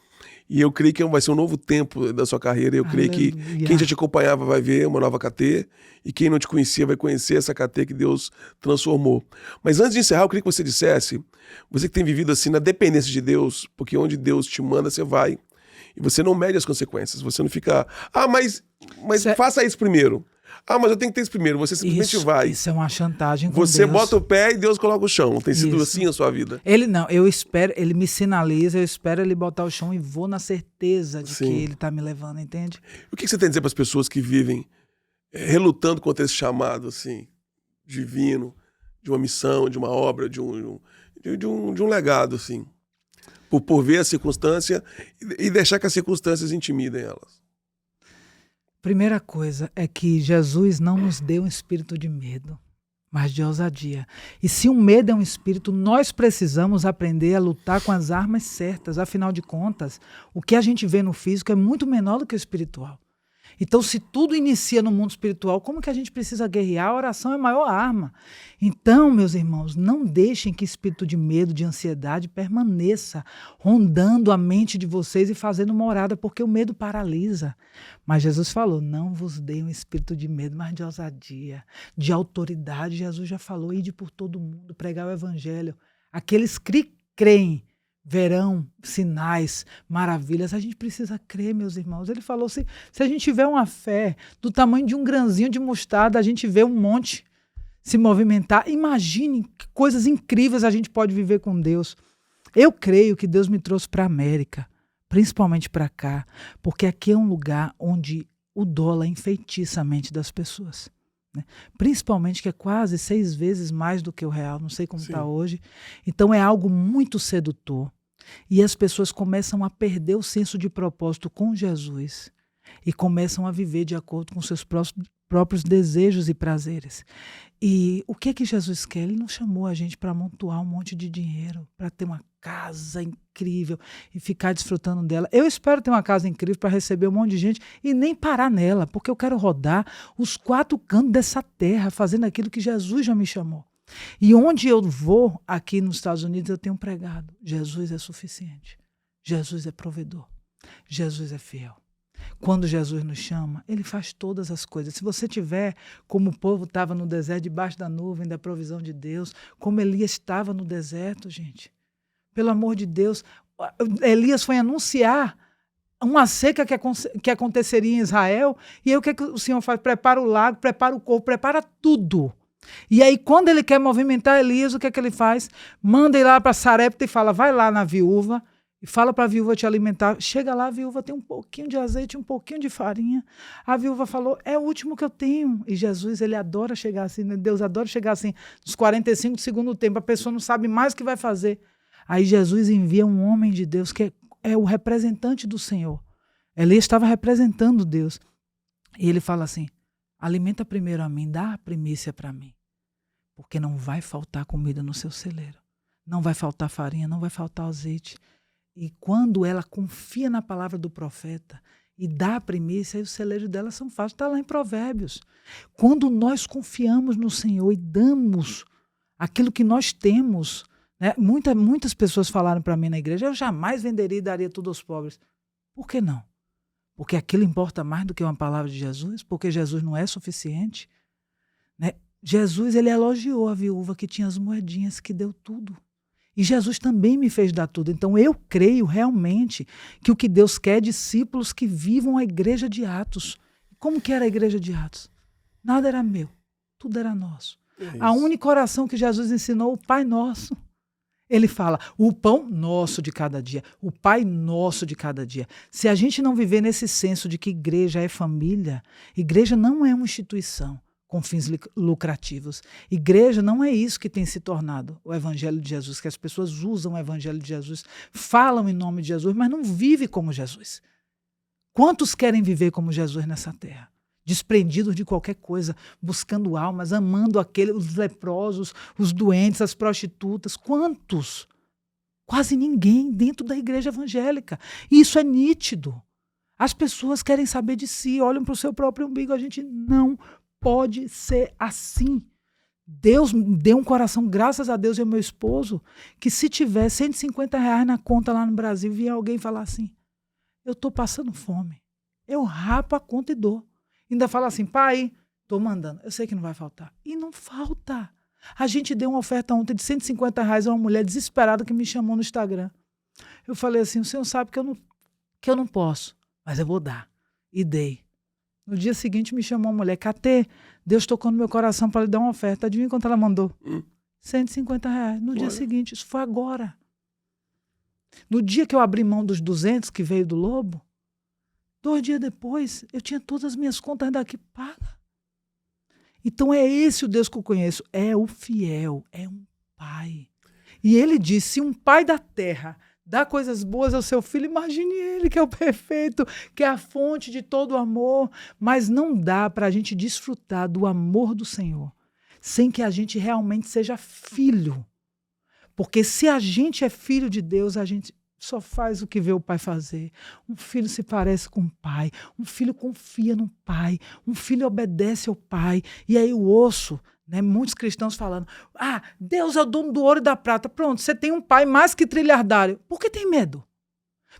E eu creio que vai ser um novo tempo da sua carreira. Eu creio que quem já te acompanhava vai ver uma nova KT, e quem não te conhecia vai conhecer essa KT que Deus transformou. Mas antes de encerrar, eu queria que você dissesse, você que tem vivido assim na dependência de Deus, porque onde Deus te manda, você vai. E você não mede as consequências. Você não fica, mas faça isso primeiro. Mas eu tenho que ter isso primeiro. Você simplesmente vai. Isso é uma chantagem com Você Deus. bota o pé e Deus coloca o chão. Tem sido assim a sua vida? Eu espero, ele me sinaliza, eu espero ele botar o chão e vou na certeza de que ele está me levando, entende? O que você tem a dizer para as pessoas que vivem relutando contra esse chamado assim, divino, de uma missão, de uma obra, de um legado, assim, por ver a circunstância e deixar que as circunstâncias intimidem elas? Primeira coisa é que Jesus não nos deu um espírito de medo, mas de ousadia. E se o medo é um espírito, nós precisamos aprender a lutar com as armas certas. Afinal de contas, o que a gente vê no físico é muito menor do que o espiritual. Então, se tudo inicia no mundo espiritual, como que a gente precisa guerrear? A oração é a maior arma. Então, meus irmãos, não deixem que espírito de medo, de ansiedade permaneça rondando a mente de vocês e fazendo morada, porque o medo paralisa. Mas Jesus falou, não vos dei um espírito de medo, mas de ousadia, de autoridade. Jesus já falou, ide por todo mundo, pregar o evangelho. Aqueles que creem verão sinais, maravilhas. A gente precisa crer, meus irmãos. Ele falou, se a gente tiver uma fé do tamanho de um grãozinho de mostarda, a gente vê um monte se movimentar. Imagine que coisas incríveis a gente pode viver com Deus. Eu creio que Deus me trouxe para a América, principalmente para cá, porque aqui é um lugar onde o dólar enfeitiça a mente das pessoas. Principalmente que é quase 6 vezes mais do que o real, não sei como está hoje. Então é algo muito sedutor. E as pessoas começam a perder o senso de propósito com Jesus e começam a viver de acordo com seus próprios desejos e prazeres. E o que é que Jesus quer? Ele não chamou a gente para amontoar um monte de dinheiro, para ter uma casa incrível e ficar desfrutando dela. Eu espero ter uma casa incrível para receber um monte de gente e nem parar nela, porque eu quero rodar os 4 cantos dessa terra, fazendo aquilo que Jesus já me chamou. E onde eu vou, aqui nos Estados Unidos, eu tenho pregado. Jesus é suficiente. Jesus é provedor. Jesus é fiel. Quando Jesus nos chama, ele faz todas as coisas. Se você tiver, como o povo estava no deserto, debaixo da nuvem da provisão de Deus, como Elias estava no deserto, gente. Pelo amor de Deus, Elias foi anunciar uma seca que aconteceria em Israel, e aí o que o Senhor faz? Prepara o lago, prepara o corpo, prepara tudo. E aí, quando ele quer movimentar Elias, o que é que ele faz? Manda ir lá para Sarepta e fala, vai lá na viúva e fala para a viúva te alimentar. Chega lá, a viúva tem um pouquinho de azeite, um pouquinho de farinha. A viúva falou, é o último que eu tenho. E Jesus, ele adora chegar assim, né? Deus adora chegar assim, nos 45 do segundo tempo, a pessoa não sabe mais o que vai fazer. Aí Jesus envia um homem de Deus, que é o representante do Senhor. Elias estava representando Deus. E ele fala assim, alimenta primeiro a mim, dá a primícia para mim. Porque não vai faltar comida no seu celeiro. Não vai faltar farinha, não vai faltar azeite. E quando ela confia na palavra do profeta e dá a primícia, aí os celeiros dela são fáceis. Está lá em Provérbios. Quando nós confiamos no Senhor e damos aquilo que nós temos, né? Muitas pessoas falaram para mim na igreja, eu jamais venderia e daria tudo aos pobres. Por que não? Porque aquilo importa mais do que uma palavra de Jesus? Porque Jesus não é suficiente? Né? Jesus, ele elogiou a viúva que tinha as moedinhas, que deu tudo. E Jesus também me fez dar tudo. Então eu creio realmente que o que Deus quer é discípulos que vivam a igreja de Atos. Como que era a igreja de Atos? Nada era meu, tudo era nosso. A única oração que Jesus ensinou, o Pai Nosso. Ele fala, o pão nosso de cada dia, o Pai nosso de cada dia. Se a gente não viver nesse senso de que igreja é família, igreja não é uma instituição com fins lucrativos. Igreja não é isso que tem se tornado o Evangelho de Jesus, que as pessoas usam o Evangelho de Jesus, falam em nome de Jesus, mas não vivem como Jesus. Quantos querem viver como Jesus nessa terra? Desprendidos de qualquer coisa, buscando almas, amando os leprosos, os doentes, as prostitutas. Quantos? Quase ninguém dentro da igreja evangélica. E isso é nítido. As pessoas querem saber de si, olham para o seu próprio umbigo. A gente não pode ser assim. Deus me deu um coração, graças a Deus e ao meu esposo, que se tiver R$150 na conta lá no Brasil, vier alguém falar assim, eu estou passando fome. Eu rapo a conta e dou. Ainda fala assim, pai, estou mandando. Eu sei que não vai faltar. E não falta. A gente deu uma oferta ontem de R$150 a uma mulher desesperada que me chamou no Instagram. Eu falei assim, o senhor sabe que eu não posso, mas eu vou dar. E dei. No dia seguinte me chamou uma mulher, Catê, Deus tocou no meu coração para lhe dar uma oferta. Adivinha quanto ela mandou? R$150. No dia seguinte, isso foi agora. No dia que eu abri mão dos 200 que veio do Lobo, 2 dias depois, eu tinha todas as minhas contas daqui pagas. Então é esse o Deus que eu conheço. É o fiel, é um pai. E ele disse, se um pai da terra dá coisas boas ao seu filho, imagine ele que é o perfeito, que é a fonte de todo o amor. Mas não dá para a gente desfrutar do amor do Senhor sem que a gente realmente seja filho. Porque se a gente é filho de Deus, a gente só faz o que vê o pai fazer. Um filho se parece com o pai, um filho confia no pai, um filho obedece ao pai. E aí eu ouço, né, muitos cristãos falando, Deus é o dono do ouro e da prata. Pronto, você tem um pai mais que trilhardário. Por que tem medo?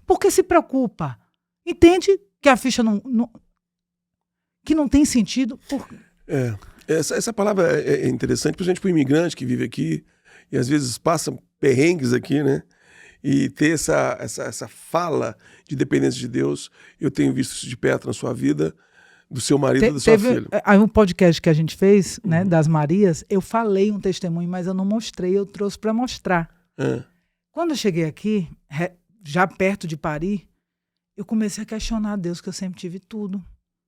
Por que se preocupa? Entende que a ficha que não tem sentido? Essa palavra é interessante, principalmente para o imigrante que vive aqui e às vezes passa perrengues aqui, né? E ter essa fala de dependência de Deus, eu tenho visto isso de perto na sua vida, do seu marido e da sua filha. Aí um podcast que a gente fez, né, das Marias, eu falei um testemunho, mas eu não mostrei, eu trouxe para mostrar. Quando eu cheguei aqui, já perto de Paris, eu comecei a questionar a Deus, que eu sempre tive tudo.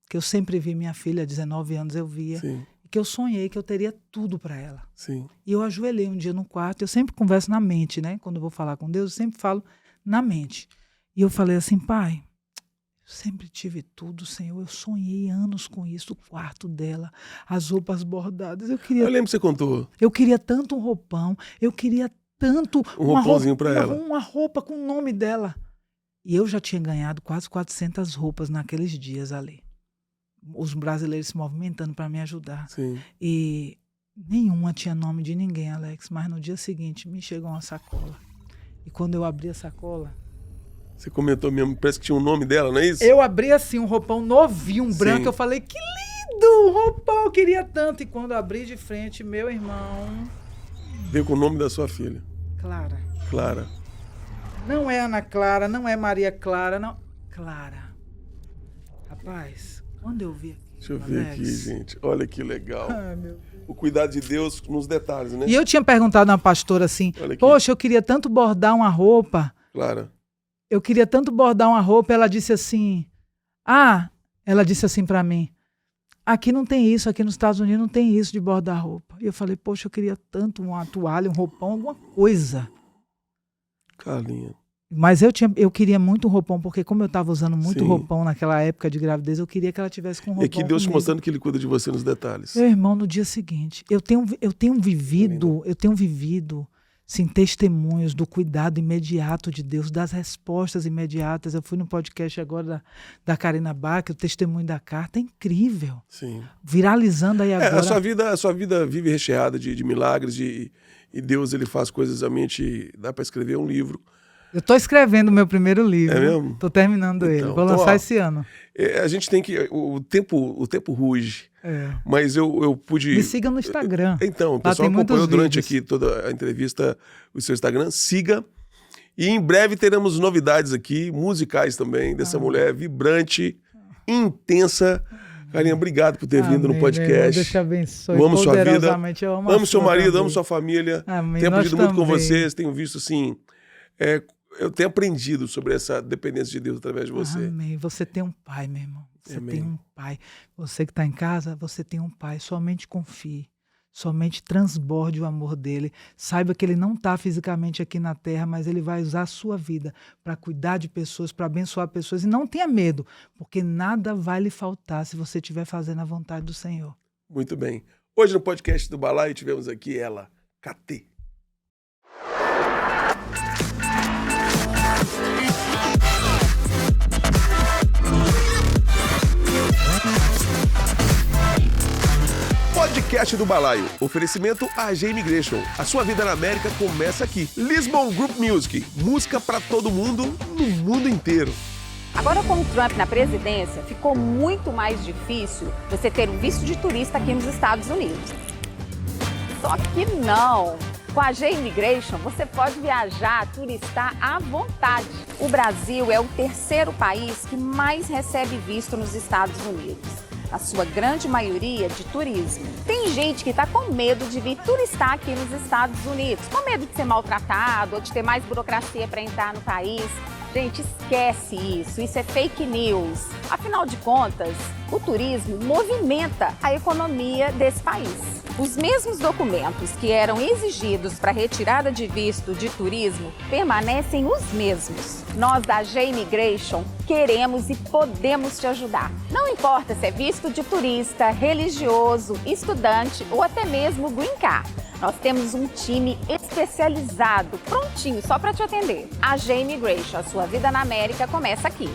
Que eu sempre vi minha filha, há 19 anos eu via. Sim. Que eu sonhei que eu teria tudo para ela. Sim. E eu ajoelhei um dia no quarto, eu sempre converso na mente, né? Quando eu vou falar com Deus, eu sempre falo na mente. E eu falei assim, pai, eu sempre tive tudo, Senhor. Eu sonhei anos com isso, o quarto dela, as roupas bordadas. Eu lembro que você contou. Eu queria tanto um roupão, eu queria tanto um roupãozinho para ela. Uma roupa com o nome dela. E eu já tinha ganhado quase 400 roupas naqueles dias ali. Os brasileiros se movimentando para me ajudar. Sim. E nenhuma tinha nome de ninguém, Alex. Mas no dia seguinte me chegou uma sacola. E quando eu abri a sacola... Você comentou mesmo, parece que tinha um nome dela, não é isso? Eu abri assim, um roupão novinho, um branco. Sim. Eu falei, que lindo! Um roupão, eu queria tanto. E quando eu abri de frente, meu irmão... Veio com o nome da sua filha. Clara. Não é Ana Clara, não é Maria Clara, não... Clara. Rapaz... Quando eu vi aqui, deixa eu ver aqui, gente. Olha que legal. Meu Deus. O cuidado de Deus nos detalhes, né? E eu tinha perguntado a uma pastora assim, poxa, eu queria tanto bordar uma roupa. Clara. Eu queria tanto bordar uma roupa. Ela disse assim, para mim, aqui não tem isso, aqui nos Estados Unidos não tem isso de bordar roupa. E eu falei, poxa, eu queria tanto uma toalha, um roupão, alguma coisa. Carlinha. Mas eu queria muito um roupão, porque como eu estava usando muito roupão naquela época de gravidez, eu queria que ela tivesse com um roupão. E que Deus te mostrando que Ele cuida de você nos detalhes. Meu irmão, no dia seguinte, eu tenho vivido sim, testemunhos do cuidado imediato de Deus, das respostas imediatas. Eu fui no podcast agora da Karina Bach, o testemunho da carta, é incrível. Sim. Viralizando aí agora. A sua vida vive recheada de milagres e Deus, Ele faz coisas, a mente, dá para escrever um livro. Eu estou escrevendo o meu primeiro livro. É mesmo? Estou terminando ele. Vou lançar esse ano. A gente tem que... O tempo ruge. Mas eu pude... Me siga no Instagram. Então, o pessoal acompanhou durante aqui toda a entrevista o seu Instagram. Siga. E em breve teremos novidades aqui, musicais também, dessa mulher vibrante, intensa. Carinha, obrigado por ter vindo no podcast. Deus te abençoe. Eu amo sua vida. Eu amo seu marido, também. amo sua família. Amém. Tenho aprendido muito com também. vocês. Tenho visto, assim... eu tenho aprendido sobre essa dependência de Deus através de você. Amém. Você tem um pai, meu irmão. Você Amém. tem um pai. Você que está em casa, você tem um pai. Somente confie. Somente transborde o amor dele. Saiba que ele não está fisicamente aqui na terra, mas ele vai usar a sua vida para cuidar de pessoas, para abençoar pessoas. E não tenha medo, porque nada vai lhe faltar se você estiver fazendo a vontade do Senhor. Muito bem. Hoje no podcast do Balaio tivemos aqui ela, Katê. Podcast do Balaio. Oferecimento AG Immigration. A sua vida na América começa aqui. Lisbon Group Music. Música pra todo mundo, no mundo inteiro. Agora, com o Trump na presidência, ficou muito mais difícil você ter um visto de turista aqui nos Estados Unidos. Só que não. Com a AG Immigration, você pode viajar, turistar à vontade. O Brasil é o terceiro país que mais recebe visto nos Estados Unidos. A sua grande maioria de turismo. Tem gente que está com medo de vir turistar aqui nos Estados Unidos, com medo de ser maltratado ou de ter mais burocracia para entrar no país. Gente, esquece isso é fake news. Afinal de contas, o turismo movimenta a economia desse país. Os mesmos documentos que eram exigidos para retirada de visto de turismo permanecem os mesmos. Nós da AG Immigration queremos e podemos te ajudar. Não importa se é visto de turista, religioso, estudante ou até mesmo green card. Nós temos um time especializado, prontinho, só para te atender. A G Immigration, a sua vida na América começa aqui.